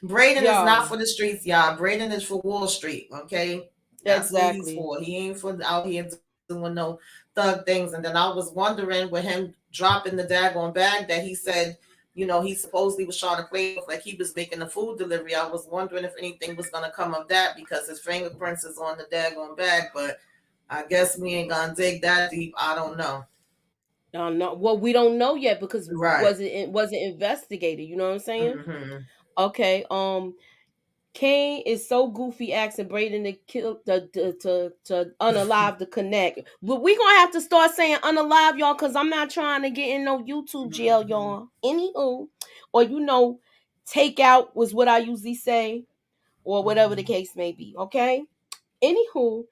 Braden is not Yo, for the streets, y'all. Braden is for Wall Street, okay? That's what he's exactly. for. He ain't for out here doing no thug things. And then I was wondering with him dropping the daggone bag that he said, he supposedly was trying to play with, like he was making a food delivery. I was wondering if anything was gonna come of that because his fingerprints is on the daggone bag, but I guess we ain't gonna dig that deep. I don't know. No, well, we don't know yet because Right. wasn't investigated. You know what I'm saying? Mm-hmm. Okay. Kane is so goofy asking Braden to kill to unalive the connect. But we gonna have to start saying unalive, y'all, because I'm not trying to get in no YouTube jail, Mm-hmm. y'all. Anywho, or take out was what I usually say, or whatever the Mm-hmm. case may be. Okay. Anywho,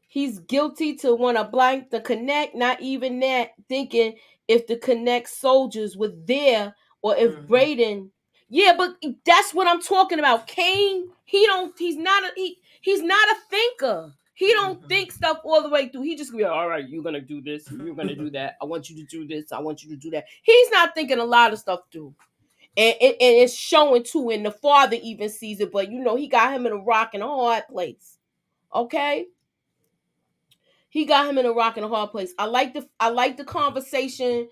he's guilty to want to blank the connect, not even that, thinking if the connect soldiers were there or if Mm-hmm. Braden. Yeah, but that's what I'm talking about. Kane, he's not a thinker. He don't think stuff all the way through. He just be like, all right, you're gonna do this and you're gonna do that. I want you to do this, I want you to do that. He's not thinking a lot of stuff through. and it's showing too, and the father even sees it, but he got him in a rock and a hard place. Okay, he got him in a rock and a hard place. I like the conversation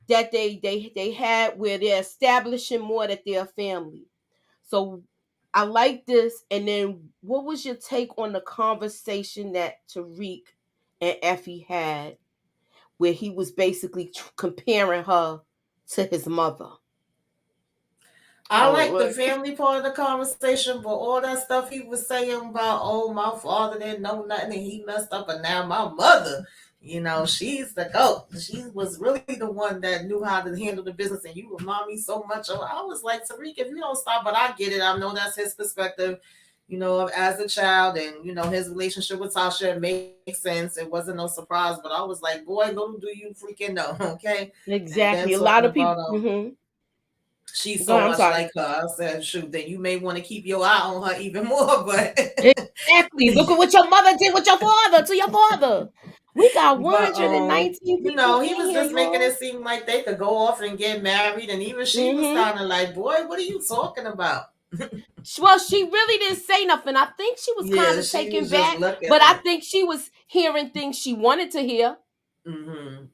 that they had where they're establishing more that they're a family. So I like this. And then, what was your take on the conversation that Tariq and Effie had, where he was basically comparing her to his mother? I Oh, like the look. family part of the conversation, but all that stuff he was saying about, oh, my father didn't know nothing and he messed up, and now my mother, she's the goat. She was really the one that knew how to handle the business, and you remind me so much of. I was like, Tariq, if you don't stop, but I get it. I know that's his perspective, as a child, and his relationship with Tasha, it makes sense. It wasn't no surprise, but I was like, boy, little do you freaking know, okay? And then Exactly. A lot talking of about people. Mm-hmm. she's Go so ahead, I'm much sorry. like her. I said, shoot, then you may want to keep your eye on her even more. But Exactly. Look at what your mother did with your father to your father. We got but 119 people he in was here, just making y'all. it seem like they could go off and get married, and even she was Mm-hmm. kind of like, boy, what are you talking about? Well, she really didn't say nothing. I think she was kind Yeah, of she taken was just back, looking but I like, think she was hearing things she wanted to hear. mm-hmm.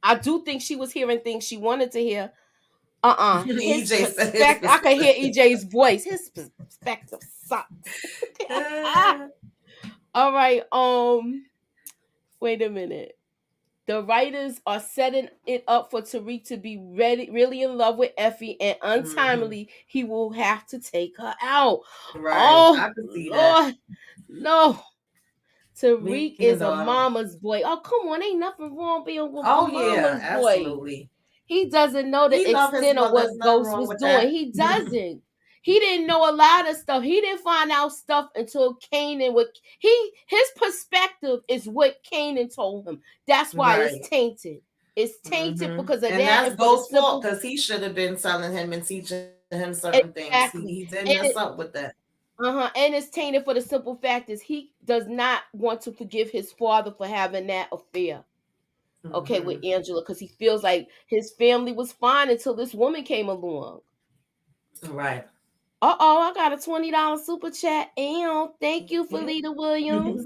I do think she was hearing things she wanted to hear. His EJ said his perspective, I could hear perspective. EJ's voice. His perspective sucks. All right. Wait a minute. The writers are setting it up for Tariq to be really in love with Effie, and Mm-hmm. untimely, he will have to take her out. Right, Oh, I could see that. Lord. No. Tariq Me is a either. mama's boy. Oh, come on. Ain't nothing wrong being a Oh yeah, mama's boy. absolutely. He doesn't know He the loved his extent of mother. There's what nothing Ghost wrong was with doing. that. He doesn't. He didn't know a lot of stuff. He didn't find out stuff until Kanan. His perspective is what Kanan told him. That's why it's Right. tainted. It's tainted Mm-hmm. because of And that, that's and for the Ghost's fault simple. because he should have been telling him and teaching him certain things. He Exactly. did mess And up with that. and it's tainted for the simple fact is he does not want to forgive his father for having that affair. Okay, with Mm-hmm. Angela, because he feels like his family was fine until this woman came along. Right. I got a $20 super chat. And thank you, Yeah. Felita Williams.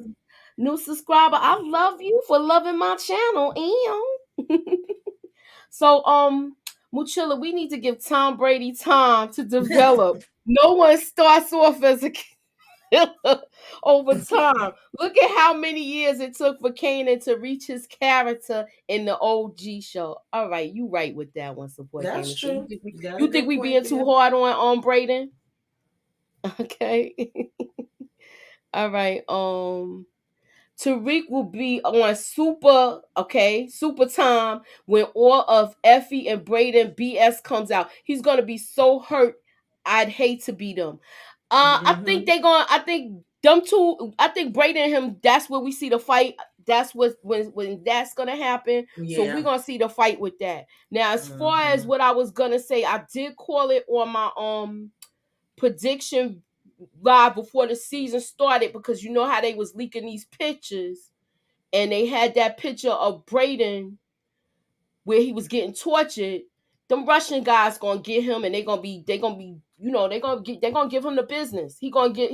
New subscriber. I love you for loving my channel. And so, Muchilla, we need to give Tom Brady time to develop. No one starts off as a killer over time. Look at how many years it took for Kanan to reach his character in the OG show. All right, you right with that one, support That's Kanan. So you true. think we You got a you think good we point being too there. hard on Braden? Okay. All right. Tariq will be on super time when all of Effie and Braden BS comes out. He's gonna be so hurt. I'd hate to be them. Mm-hmm. I think them two. I think Braden and him. That's where we see the fight. That's what when that's gonna happen. So we're Yeah. gonna see the fight with that. Now, as far as Mm-hmm. what I was gonna say, I did call it on my prediction live before the season started, because you know how they was leaking these pictures, and they had that picture of Braden where he was getting tortured. Them Russian guys gonna get him, and they gonna be they're gonna give him the business. He's gonna get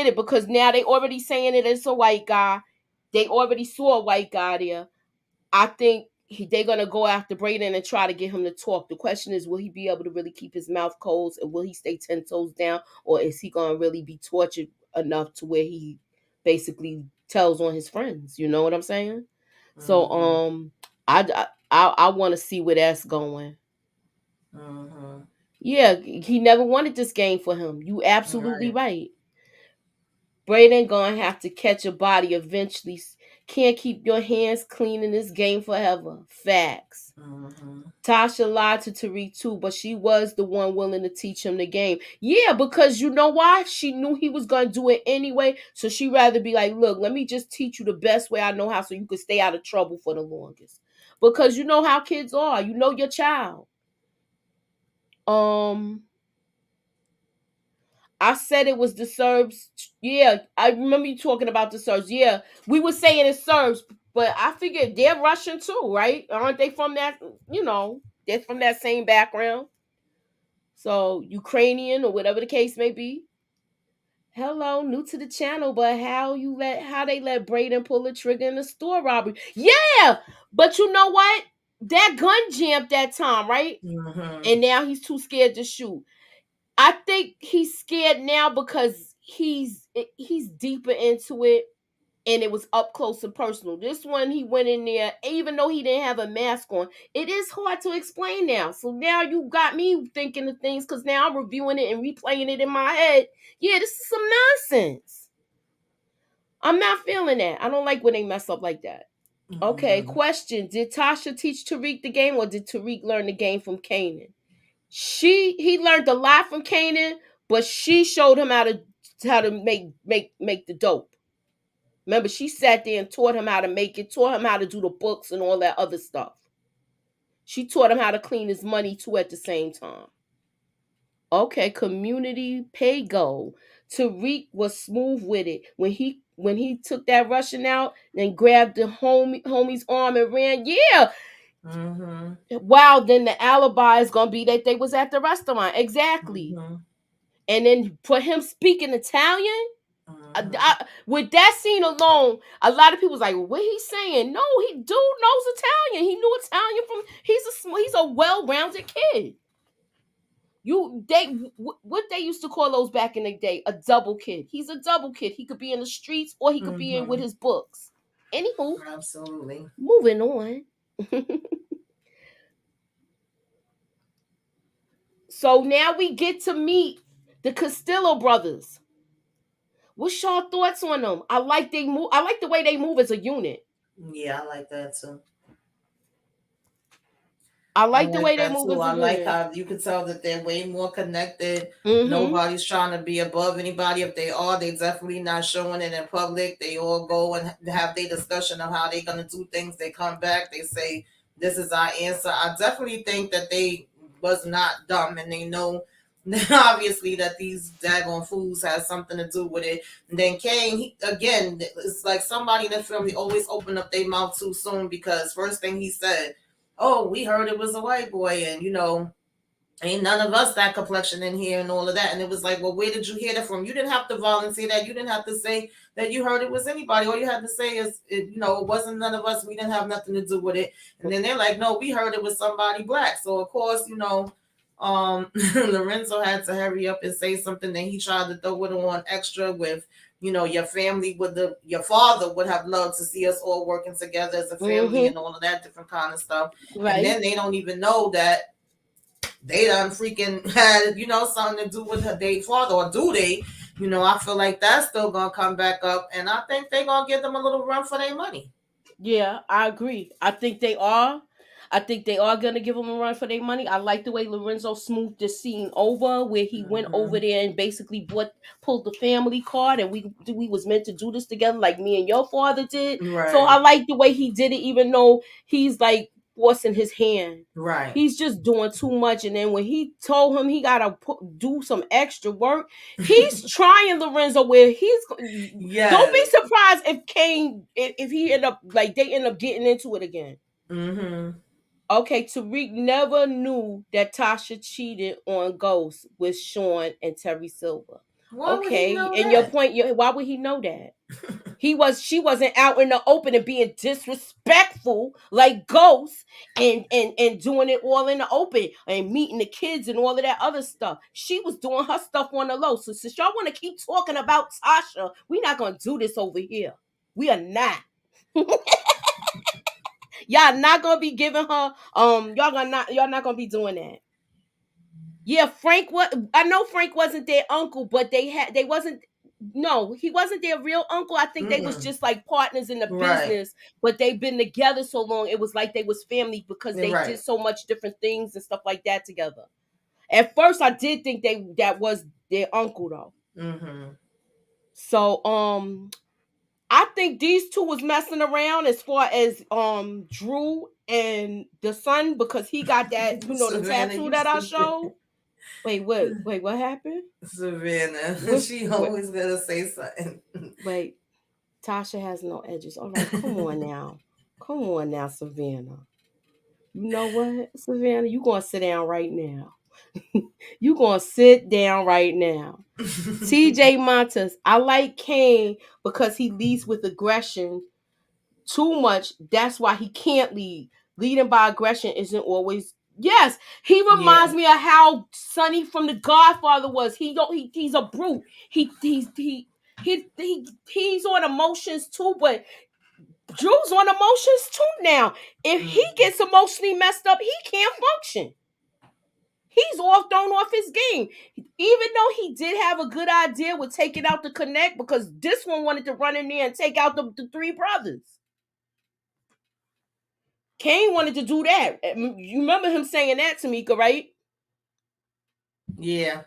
it, because now they already saying it as a white guy. They already saw a white guy there. I think they're gonna go after Braden and try to get him to talk. The question is, will he be able to really keep his mouth closed, and will he stay 10 toes down, or is he gonna really be tortured enough to where he basically tells on his friends? You know what I'm saying? So Mm-hmm. I want to see where that's going. Mm-hmm. Yeah, he never wanted this game for him. You absolutely Right. right. Braden gonna have to catch a body eventually. Can't keep your hands clean in this game forever. Facts. Mm-hmm. Tasha lied to Tariq too, but she was the one willing to teach him the game. Yeah, because you know why? She knew he was gonna do it anyway. So she rather be like, look, let me just teach you the best way I know how, so you could stay out of trouble for the longest. Because you know how kids are. You know your child. Um I said it was the Serbs. Yeah, I remember you talking about the Serbs. Yeah, we were saying it's Serbs, but I figured they're Russian too, right? Aren't they from that? They're from that same background. So Ukrainian or whatever the case may be. Hello, new to the channel, but how they let Braden pull the trigger in the store robbery? Yeah, but you know what? That gun jammed that time, right? Mm-hmm. And now he's too scared to shoot. I think he's scared now because he's deeper into it, and it was up close and personal. This one, he went in there, even though he didn't have a mask on. It is hard to explain now. So now you got me thinking of things because now I'm reviewing it and replaying it in my head. Yeah, this is some nonsense. I'm not feeling that. I don't like when they mess up like that. Okay, Mm-hmm. question. Did Tasha teach Tariq the game, or did Tariq learn the game from Kanan? He learned a lot from Kanan, but she showed him how to make the dope. Remember, she sat there and taught him how to make it, taught him how to do the books and all that other stuff. She taught him how to clean his money too at the same time. Okay, community pay go. Tariq was smooth with it. When he took that Russian out and grabbed the homie's arm and ran, yeah. Mm-hmm. Wow, then the alibi is gonna be that they was at the restaurant. Exactly. Mm-hmm. And then for him speaking Italian, Mm-hmm. with that scene alone, a lot of people was like, "What he's saying?" No, he dude knows Italian. He knew Italian from. He's a well-rounded kid. What they used to call those back in the day, a double kid. He's a double kid. He could be in the streets or he could be in with Mm-hmm. his books. Anywho, Absolutely. moving on. So now we get to meet the Castillo brothers. What's y'all thoughts on them? I like they move. I like the way they move as a unit. Yeah, I like that too. I I like the like way they that move too. as a I like unit. how you can tell that they're way more connected. Mm-hmm. Nobody's trying to be above anybody. If they are, they definitely not showing it in public. They all go and have their discussion of how they're gonna do things. They come back, they say, "This is our answer." I definitely think that they was not dumb and they know obviously that these daggone fools has something to do with it. And then Kane, again, it's like somebody in the family always open up their mouth too soon because first thing he said, "Oh, we heard it was a white boy, and ain't none of us that complexion in here and all of that." And it was like, well, where did you hear that from? You didn't have to volunteer that. You didn't have to say that you heard it was anybody. All you had to say is, it wasn't none of us. We didn't have nothing to do with it. And then they're like, no, we heard it was somebody black. So of course, Lorenzo had to hurry up and say something. Then he tried to throw it on extra with, your family your father would have loved to see us all working together as a family Mm-hmm. and all of that different kind of stuff. And Right. then they don't even know that they done freaking had, something to do with their father, or do they? I feel like that's still gonna come back up, and I think they're gonna give them a little run for their money. Yeah, I agree. I think they are. I think they are gonna give them a run for their money. I like the way Lorenzo smoothed the scene over, where he went over Mm-hmm. there and basically pulled the family card, and we was meant to do this together, like me and your father did. So I Right, like the way he did it, even though he's like forcing his hand. right. He's just doing too much, and then when he told him he gotta do some extra work, he's trying Lorenzo. Where don't be Yes. surprised if Kane if he end up like they end up getting into it again. Mm-hmm. Okay, Tariq never knew that Tasha cheated on Ghost with Sean and Terry Silver. Why would he Okay, know and your that? point, why would he know that? She wasn't out in the open and being disrespectful like Ghost and doing it all in the open and meeting the kids and all of that other stuff. She was doing her stuff on the low. So since y'all want to keep talking about Tasha, we're not gonna do this over here. We are not. Y'all not gonna be giving her y'all not gonna be doing that. Yeah, Frank, what I know Frank wasn't their uncle, but they wasn't, no, he wasn't their real uncle. I think they was Mm-mm. just like partners in the Right, business, but they've been together so long. It was like they was family because they did right. so much different things and stuff like that together. At first, I did think that was their uncle though. Mm-hmm. So I think these two was messing around as far as Drew and the son, because he got that, the Savannah, tattoo you that I stupid. showed. Wait, what happened? Savannah, What's she what? always gonna say something. Wait, Tasha has no edges. All right, come on now, Savannah. You know what, Savannah? You gonna sit down right now? You gonna sit down right now. TJ Montes, I like Kane because he leads with aggression too much. That's why he can't lead. Leading by aggression isn't always. Yes, he Yeah. reminds me of how Sonny from The Godfather was. He don't. He's a brute. He's on emotions too, but Drew's on emotions too now. If he Mm. gets emotionally messed up, he can't function. He's off thrown off his game. Even though he did have a good idea with taking out the connect, because this one wanted to run in there and take out the three brothers. Kane wanted to do that. You remember him saying that, Tamika, right? Yeah.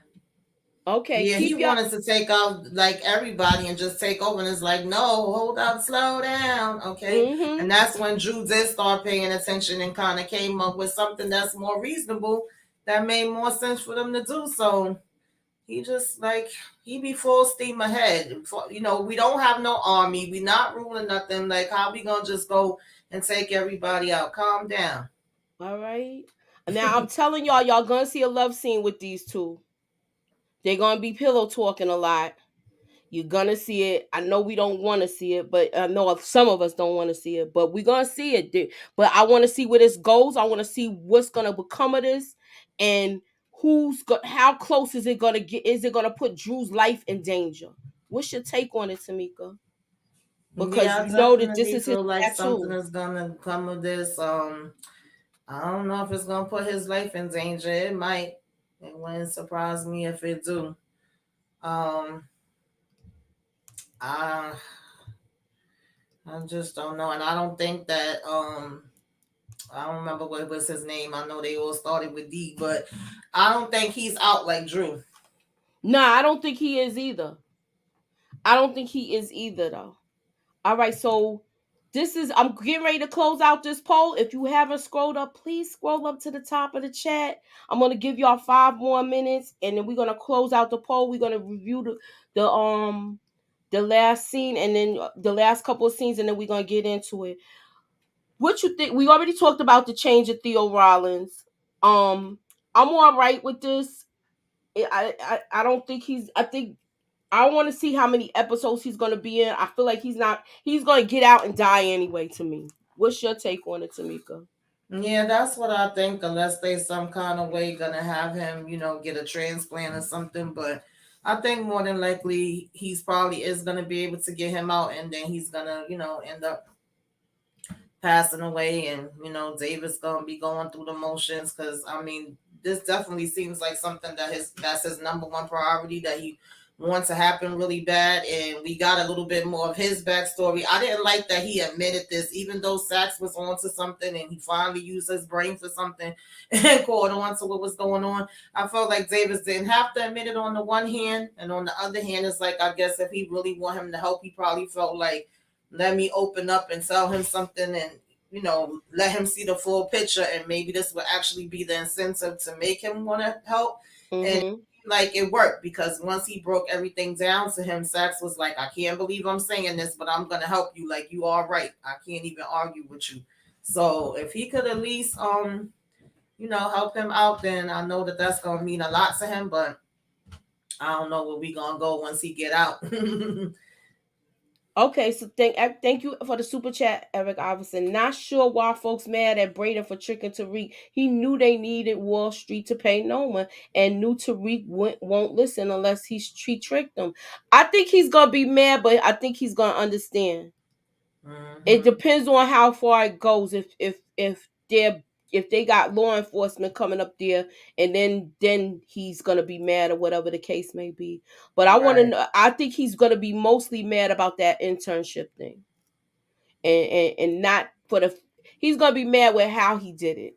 Okay, Yeah, he keep your. wanted to take out like everybody and just take over. And it's like, no, hold up, slow down. Okay. Mm-hmm. And that's when Drew did start paying attention and kind of came up with something that's more reasonable that made more sense for them to do. So he just like, he be full steam ahead. You know, we don't have no army. We not ruling nothing. Like, how we going to just go and take everybody out? Calm down. All right. Now I'm telling y'all gonna see a love scene with these two. They're gonna be pillow talking a lot. You're gonna see it. I know we don't want to see it, but I know some of us don't want to see it. But we're gonna see it. But I want to see where this goes. I want to see what's gonna become of this, and how close is it gonna get? Is it gonna put Drew's life in danger? What's your take on it, Tamika? Because Yeah, I you know that this definitely is his feel like something tattoo. is gonna come of this. I don't know if it's gonna put his life in danger. It might. It wouldn't surprise me if it do. Um, I I just don't know, and I don't think that I don't remember what was his name. I know they all started with D, but I don't think he's out like Drew. Nah, I don't think he is either. I don't think he is either though. All right, so I'm getting ready to close out this poll. If you haven't scrolled up, please scroll up to the top of the chat. I'm gonna give y'all 5 more minutes, and then we're gonna close out the poll. We're gonna review the last scene, and then the last couple of scenes, and then we're gonna get into it. What you think? We already talked about the change of Theo Rollins. I'm all right with this. I don't think he's. I think I want to see how many episodes he's going to be in. I feel like he's not. He's going to get out and die anyway. To me, what's your take on it, Tamika? Yeah, that's what I think. Unless they some kind of way gonna have him, get a transplant or something. But I think more than likely he's probably is gonna be able to get him out, and then he's gonna, end up passing away, and David's gonna be going through the motions. Because I mean, this definitely seems like something that's his number one priority that he wants to happen really bad. And we got a little bit more of his backstory. I didn't like that he admitted this, even though Sax was onto something and he finally used his brain for something and caught on to what was going on. I felt like Davis didn't have to admit it on the one hand, and on the other hand, it's like, I guess if he really want him to help, he probably felt like, let me open up and tell him something, and let him see the full picture, and maybe this would actually be the incentive to make him want to help. And Mm-hmm. like, it worked, because once he broke everything down to him, Sax was like, I can't believe I'm saying this, but I'm gonna help you. Like, you are right. I can't even argue with you. So if he could at least help him out, then I know that that's gonna mean a lot to him. But I don't know where we gonna go once he get out. Okay, so thank you for the super chat, Eric Iverson. Not sure why folks mad at Braden for tricking Tariq. He knew they needed Wall Street to pay Noma, and knew Tariq won't listen unless he tricked them. I think he's gonna be mad, but I think he's gonna understand. It Mm-hmm. depends on how far it goes. If they got law enforcement coming up there, and then he's gonna be mad or whatever the case may be. But I want to Right. know. I think he's gonna be mostly mad about that internship thing, and not for the. He's gonna be mad with how he did it.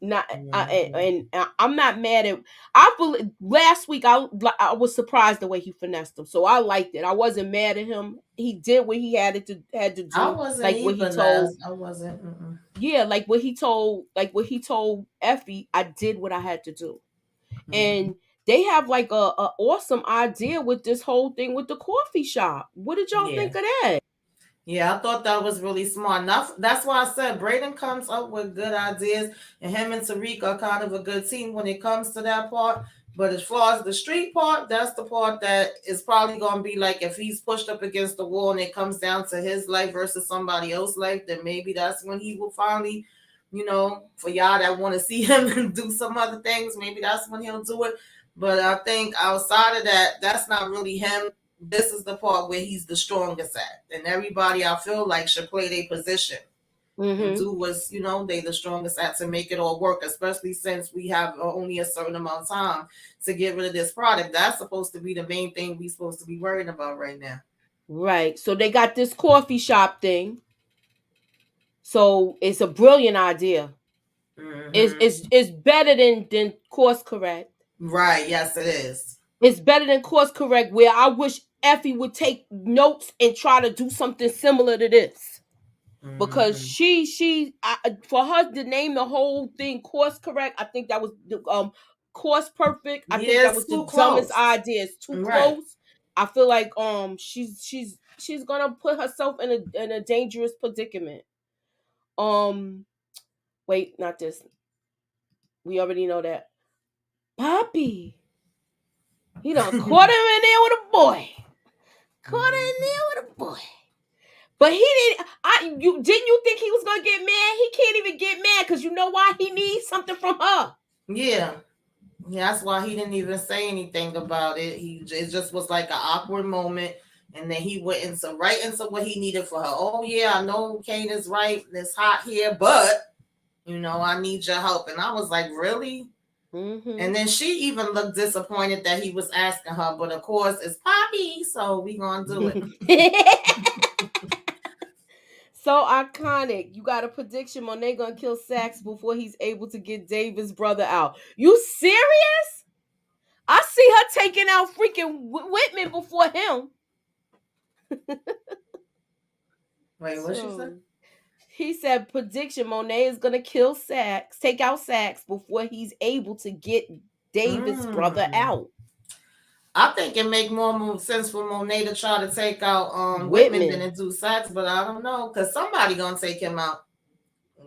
Not Mm-hmm. I'm not mad at. I believe last week I was surprised the way he finessed him, so I liked it. I wasn't mad at him. He did what he had to I do, wasn't like what he even told. last. I wasn't. Mm-mm. Yeah, like what he told Effie. I did what I had to do, Mm-hmm. and they have like a awesome idea with this whole thing with the coffee shop. What did y'all Yeah. think of that? Yeah, I thought that was really smart. That's why I said Braden comes up with good ideas, and him and Tariq are kind of a good team when it comes to that part. But as far as the street part, that's the part that is probably going to be like if he's pushed up against the wall and it comes down to his life versus somebody else's life, then maybe that's when he will finally, for y'all that want to see him do some other things, maybe that's when he'll do it. But I think outside of that, that's not really him. This is the part where he's the strongest at. And everybody I feel like should play their position and Mm-hmm. do what's, they the strongest at to make it all work, especially since we have only a certain amount of time to get rid of this product. That's supposed to be the main thing we're supposed to be worrying about right now. Right. So they got this coffee shop thing. So it's a brilliant idea. It's better than course correct. Right. Yes, it is. It's better than course correct. Where I wish Effie would take notes and try to do something similar to this. Because Mm-hmm. for her to name the whole thing course correct, I think that was the course perfect. I think Yeah, that it's was the too dumbest close. idea. It's too Right. close. I feel like she's gonna put herself in a dangerous predicament. Um, wait, not this. We already know that. Poppy, he done caught him in there with a boy. Caught her in there with a boy. But he didn't. Didn't you think he was gonna get mad? He can't even get mad because you know why? He needs something from her. Yeah. Yeah, that's why he didn't even say anything about it. It just was like an awkward moment, and then he went into right into what he needed for her. Oh yeah, I know Kane is right. It's hot here, but I need your help. And I was like, really? Mm-hmm. And then she even looked disappointed that he was asking her, but of course it's Poppy, so we gonna do it. So iconic. You got a prediction Monet gonna kill Sax before he's able to get David's brother out. You serious? I see her taking out freaking Whitman before him. Wait, what she said? So he said prediction Monet is gonna kill Sax, take out Sax before he's able to get David's brother Mm. out. I think it make more sense for Monet to try to take out Whitman than Whitman. to do Sachs, but I don't know because somebody gonna take him out.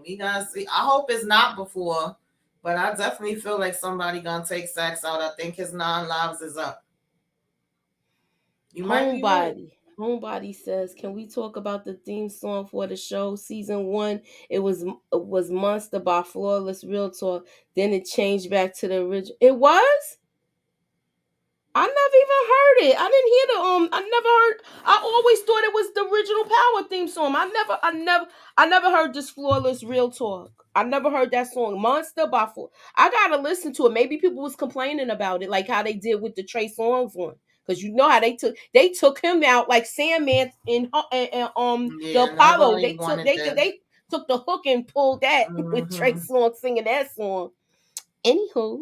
We gotta see. I hope it's not before, but I definitely feel like somebody gonna take Sachs out. I think his 9 lives is up. You might be right. Homebody says, "Can we talk about the theme song for the show? Season 1, it was Monster by Flawless Real Talk. Then it changed back to the original. It was? I never even heard it. I didn't hear I never heard. I always thought it was the original Power theme song. I never heard this Flawless Real Talk. I never heard that song Monster by I gotta listen to it. Maybe people was complaining about it, like how they did with the Trey Songz one. Because you know how they took him out like Sandman in the Yeah, Apollo. nobody They took wanted they that. they took the hook and pulled that with Trey Hmm. Songz singing that song. Anywho,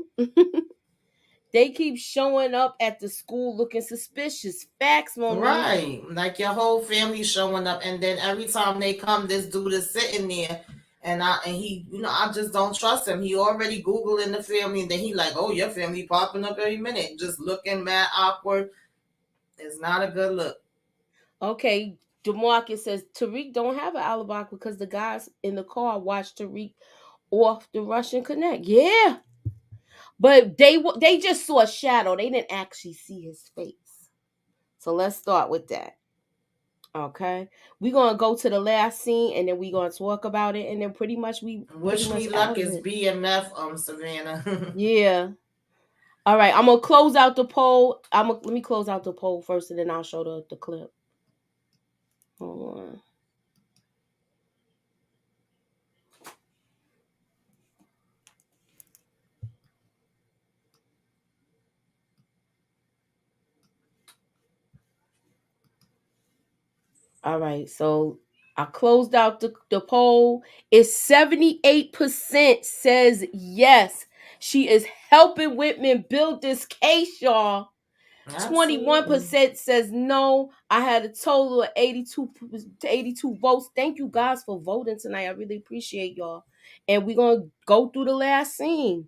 they keep showing up at the school looking suspicious. Facts, Monet. Right, like your whole family showing up, and then every time they come, this dude is sitting there, and he, I just don't trust him. He already googling the family, and then he like, oh, your family popping up every minute, just looking mad awkward. It's not a good look. Okay, DeMarcus says Tariq don't have an alibi because the guys in the car watched Tariq off the Russian Connect. Yeah, but they just saw a shadow. They didn't actually see his face. So let's start with that. Okay, we're gonna go to the last scene and then we're gonna talk about it and then we pretty Wish much me luck out of is it. BMF, Savannah. Yeah. All right, I'm gonna close out the poll. Let me close out the poll first, and then I'll show the clip. Hold on. All right, so I closed out the poll. It's 78% says yes. She is helping Whitman build this case, y'all. Absolutely. 21% says no. I had a total of 82 to 82 votes. Thank you guys for voting tonight. I really appreciate y'all. And we're gonna go through the last scene.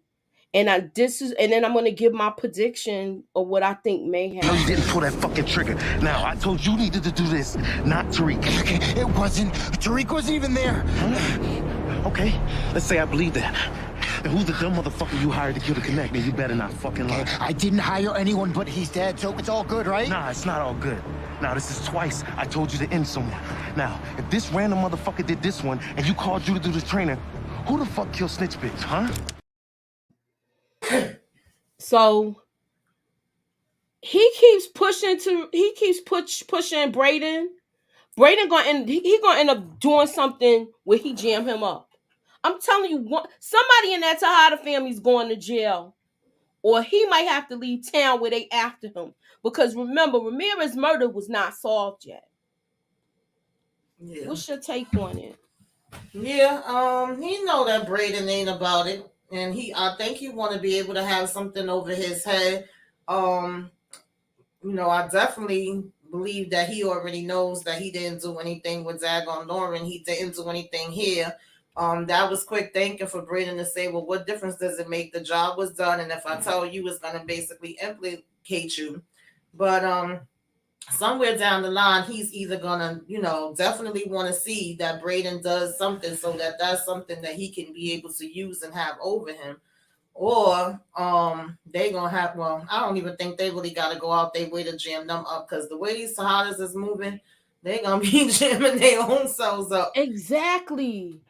And then I'm gonna give my prediction of what I think may No, you happen. didn't pull that fucking trigger. Now, I told you needed to do this, not Tariq. It wasn't. Tariq wasn't even there. Okay, let's say I believe that. And who's the dumb motherfucker you hired to kill the Connect? And you better not fucking lie. I didn't hire anyone, but he's dead, so it's all good, right? Nah, it's not all good. Now, this is twice I told you to end someone. Now, if this random motherfucker did this one and you called you to do the training, who the fuck killed Snitch Bitch, huh? So he keeps pushing Braden. Braden he gonna end up doing something where he jam him up. I'm telling you, somebody in that Tejada family's going to jail, or he might have to leave town where they after him. Because remember, Ramirez's murder was not solved yet. Yeah. What's your take on it? Yeah, he know that Braden ain't about it, and I think he want to be able to have something over his head. Um, I definitely believe that he already knows that he didn't do anything with Zagon Lauren. He didn't do anything here. That was quick thinking for Braden to say, well, what difference does it make? The job was done, and if I tell you, it's gonna basically implicate you. But somewhere down the line, he's either gonna, definitely want to see that Braden does something so that that's something that he can be able to use and have over him, or they gonna have. Well, I don't even think they really got to go out their way to jam them up, because the way these Tejadas is moving, they gonna be jamming their own selves up. Exactly.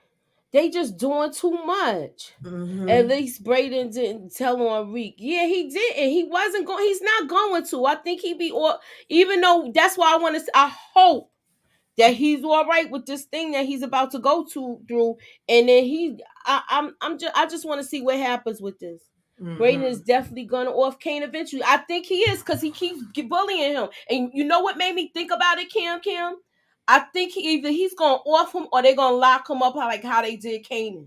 They just doing too much. Mm-hmm. At least Braden didn't tell on Reek. Yeah, he didn't. He wasn't going. He's not going to. I think he be or even though that's why I want to. I hope that he's all right with this thing that he's about to go through, and then I just want to see what happens with this. Braden is definitely gonna off Kane eventually. I think he is, because he keeps bullying him. And you know what made me think about it, Kim? I think either he's gonna off him or they're gonna lock him up like how they did Kanan.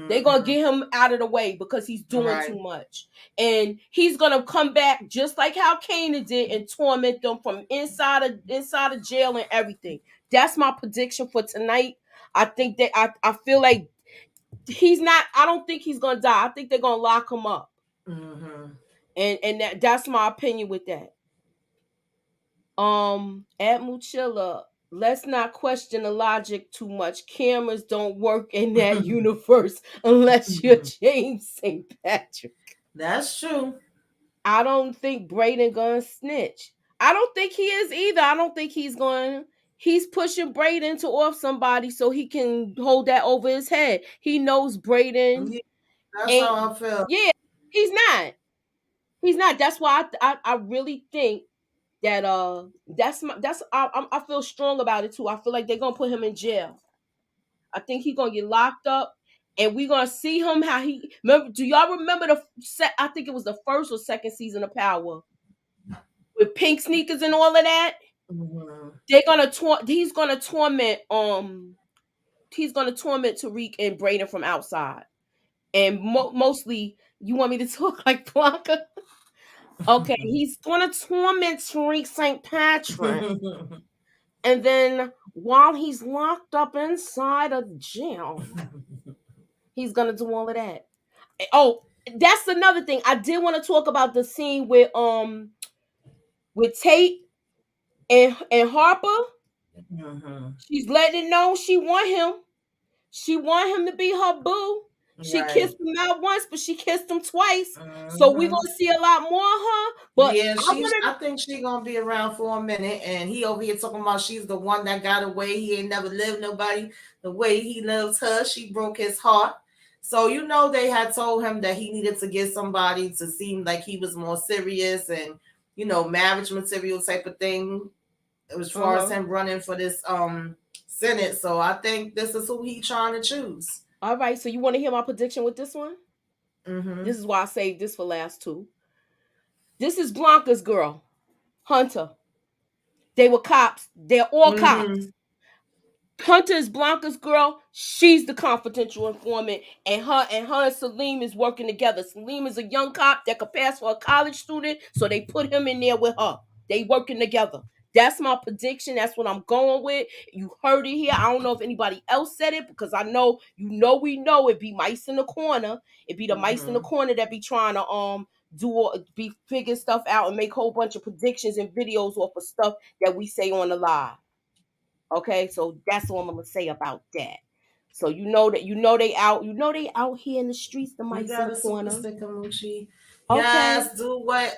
They're gonna get him out of the way because he's doing too much. And he's gonna come back just like how Kanan did and torment them from inside of jail and everything. That's my prediction for tonight. I think that I feel like I don't think he's gonna die. I think they're gonna lock him up. And that's my opinion with that. At Muchilla, let's not question the logic too much. Cameras don't work in that universe unless you're James St. Patrick. That's true. I don't think Braden gonna snitch. I don't think he is either. I don't think he's going. He's pushing Braden to off somebody so he can hold that over his head. He knows Braden. Yeah, that's ain't. how I feel. Yeah, he's not. He's not. That's why I really think that I feel strong about it too. I feel like they're gonna put him in jail. I think he's gonna get locked up, and we're gonna see him how he. Remember? Do y'all remember the set? I think it was the first or second season of Power with pink sneakers and all of that. They're gonna He's gonna torment. He's gonna torment Tariq and Braden from outside, and mostly. You want me to talk like Blanca? Okay, he's gonna torment Tariq St. Patrick. And then while he's locked up inside a jail, he's gonna do all of that. Oh, that's another thing. I did want to talk about the scene with Tate and Harper. She's letting it know she want him. She want him to be her boo. She kissed him not once, but she kissed him twice. So we're gonna see a lot more of her. But yeah, I think she's gonna be around for a minute. And he over here talking about she's the one that got away. He ain't never lived nobody the way he loves her. She broke his heart. So they had told him that he needed to get somebody to seem like he was more serious and marriage material type of thing. As far as him running for this Senate. So I think this is who he's trying to choose. All right, so you want to hear my prediction with this one? This is why I saved this for last two. This is Blanca's girl, Hunter. They were cops. They're all cops. Hunter is Blanca's girl. She's the confidential informant, and her and Salim is working together. Salim is a young cop that could pass for a college student, so they put him in there with her. They working together. That's my prediction. That's what I'm going with. You heard it here. I don't know if anybody else said it because I know we know it be mice in the corner. It be the mice in the corner that be trying to be figure stuff out and make a whole bunch of predictions and videos off of stuff that we say on the live. Okay, so that's all I'm gonna say about that. So they out here in the streets, the You mice in got the a super corner. sticker, Moochie. Okay. Yes, do what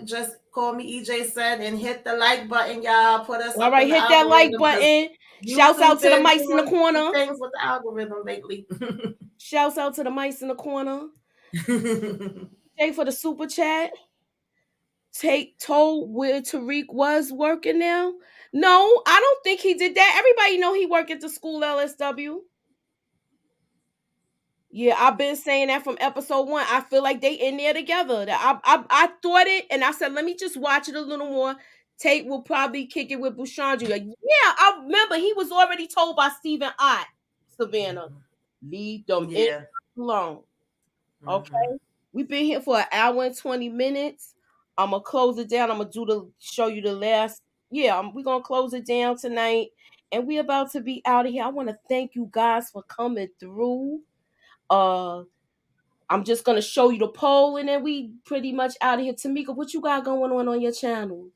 just call me EJ said and hit the like button, y'all. Put us All up right, in the hit that like algorithm because button. Shouts out YouTube to the been mice in the doing some corner. things with the algorithm lately. Shouts out to the mice in the corner. Jay for the super chat. Told where Tariq was working now. No, I don't think he did that. Everybody know he worked at the school LSW. Yeah, I've been saying that from episode 1. I feel like they in there together. I thought it, and I said, let me just watch it a little more. Tate will probably kick it with Bushandri. Like, yeah, I remember he was already told by Stephen Ott, Savannah, leave them in Yeah. alone. Okay, Mhm. we've been here for an hour and 20 minutes. I'm gonna close it down. I'm gonna show you the last. Yeah, we're gonna close it down tonight, and we about to be out of here. I want to thank you guys for coming through. I'm just gonna show you the poll, and then we pretty much out of here. Tamika, what you got going on your channel?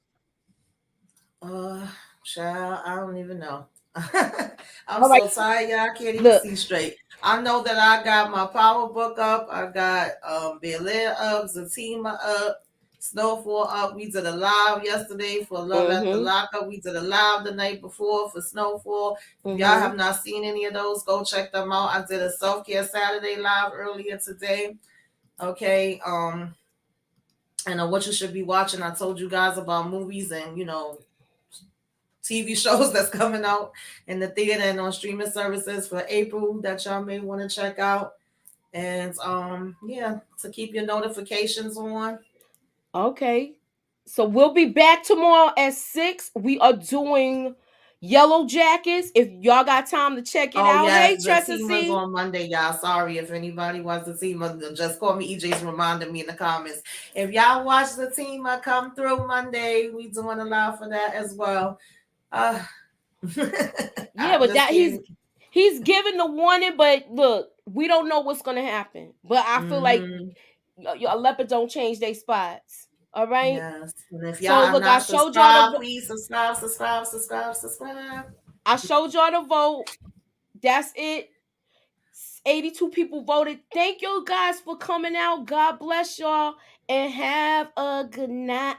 Uh, Child, I don't even know. I'm All right, so tired, y'all. I can't even look. see straight. I know that I got my power book up. I got Bel Air up, Zatima up, Snowfall up. We did a live yesterday for Love at the Mm-hmm. Lockup. We did a live the night before for Snowfall. If y'all Mm-hmm. have not seen any of those, go check them out. I did a self-care Saturday live earlier today. Okay. And what you should be watching. I told you guys about movies and TV shows that's coming out in the theater and on streaming services for April that y'all may want to check out. And yeah, to keep your notifications on. Okay. So we'll be back tomorrow at 6. We are doing Yellow Jackets. If y'all got time to check it Oh out. Hey, yes, the Tressa team is C. on Monday, y'all. Sorry if anybody wants the team. Just call me. EJ's reminding me in the comments. If y'all watch the team, come through Monday. We doing a live for that as well. Yeah, I but just that can't. he's giving the warning, but look, we don't know what's gonna happen. But I feel like Mm-hmm. your leopard don't change their spots. All right. Yes. And if y'all So are look, I not showed y'all subscribed, the please subscribe, subscribe, subscribe, subscribe. I showed y'all the vote. That's it. 82 people voted. Thank you guys for coming out. God bless y'all and have a good night.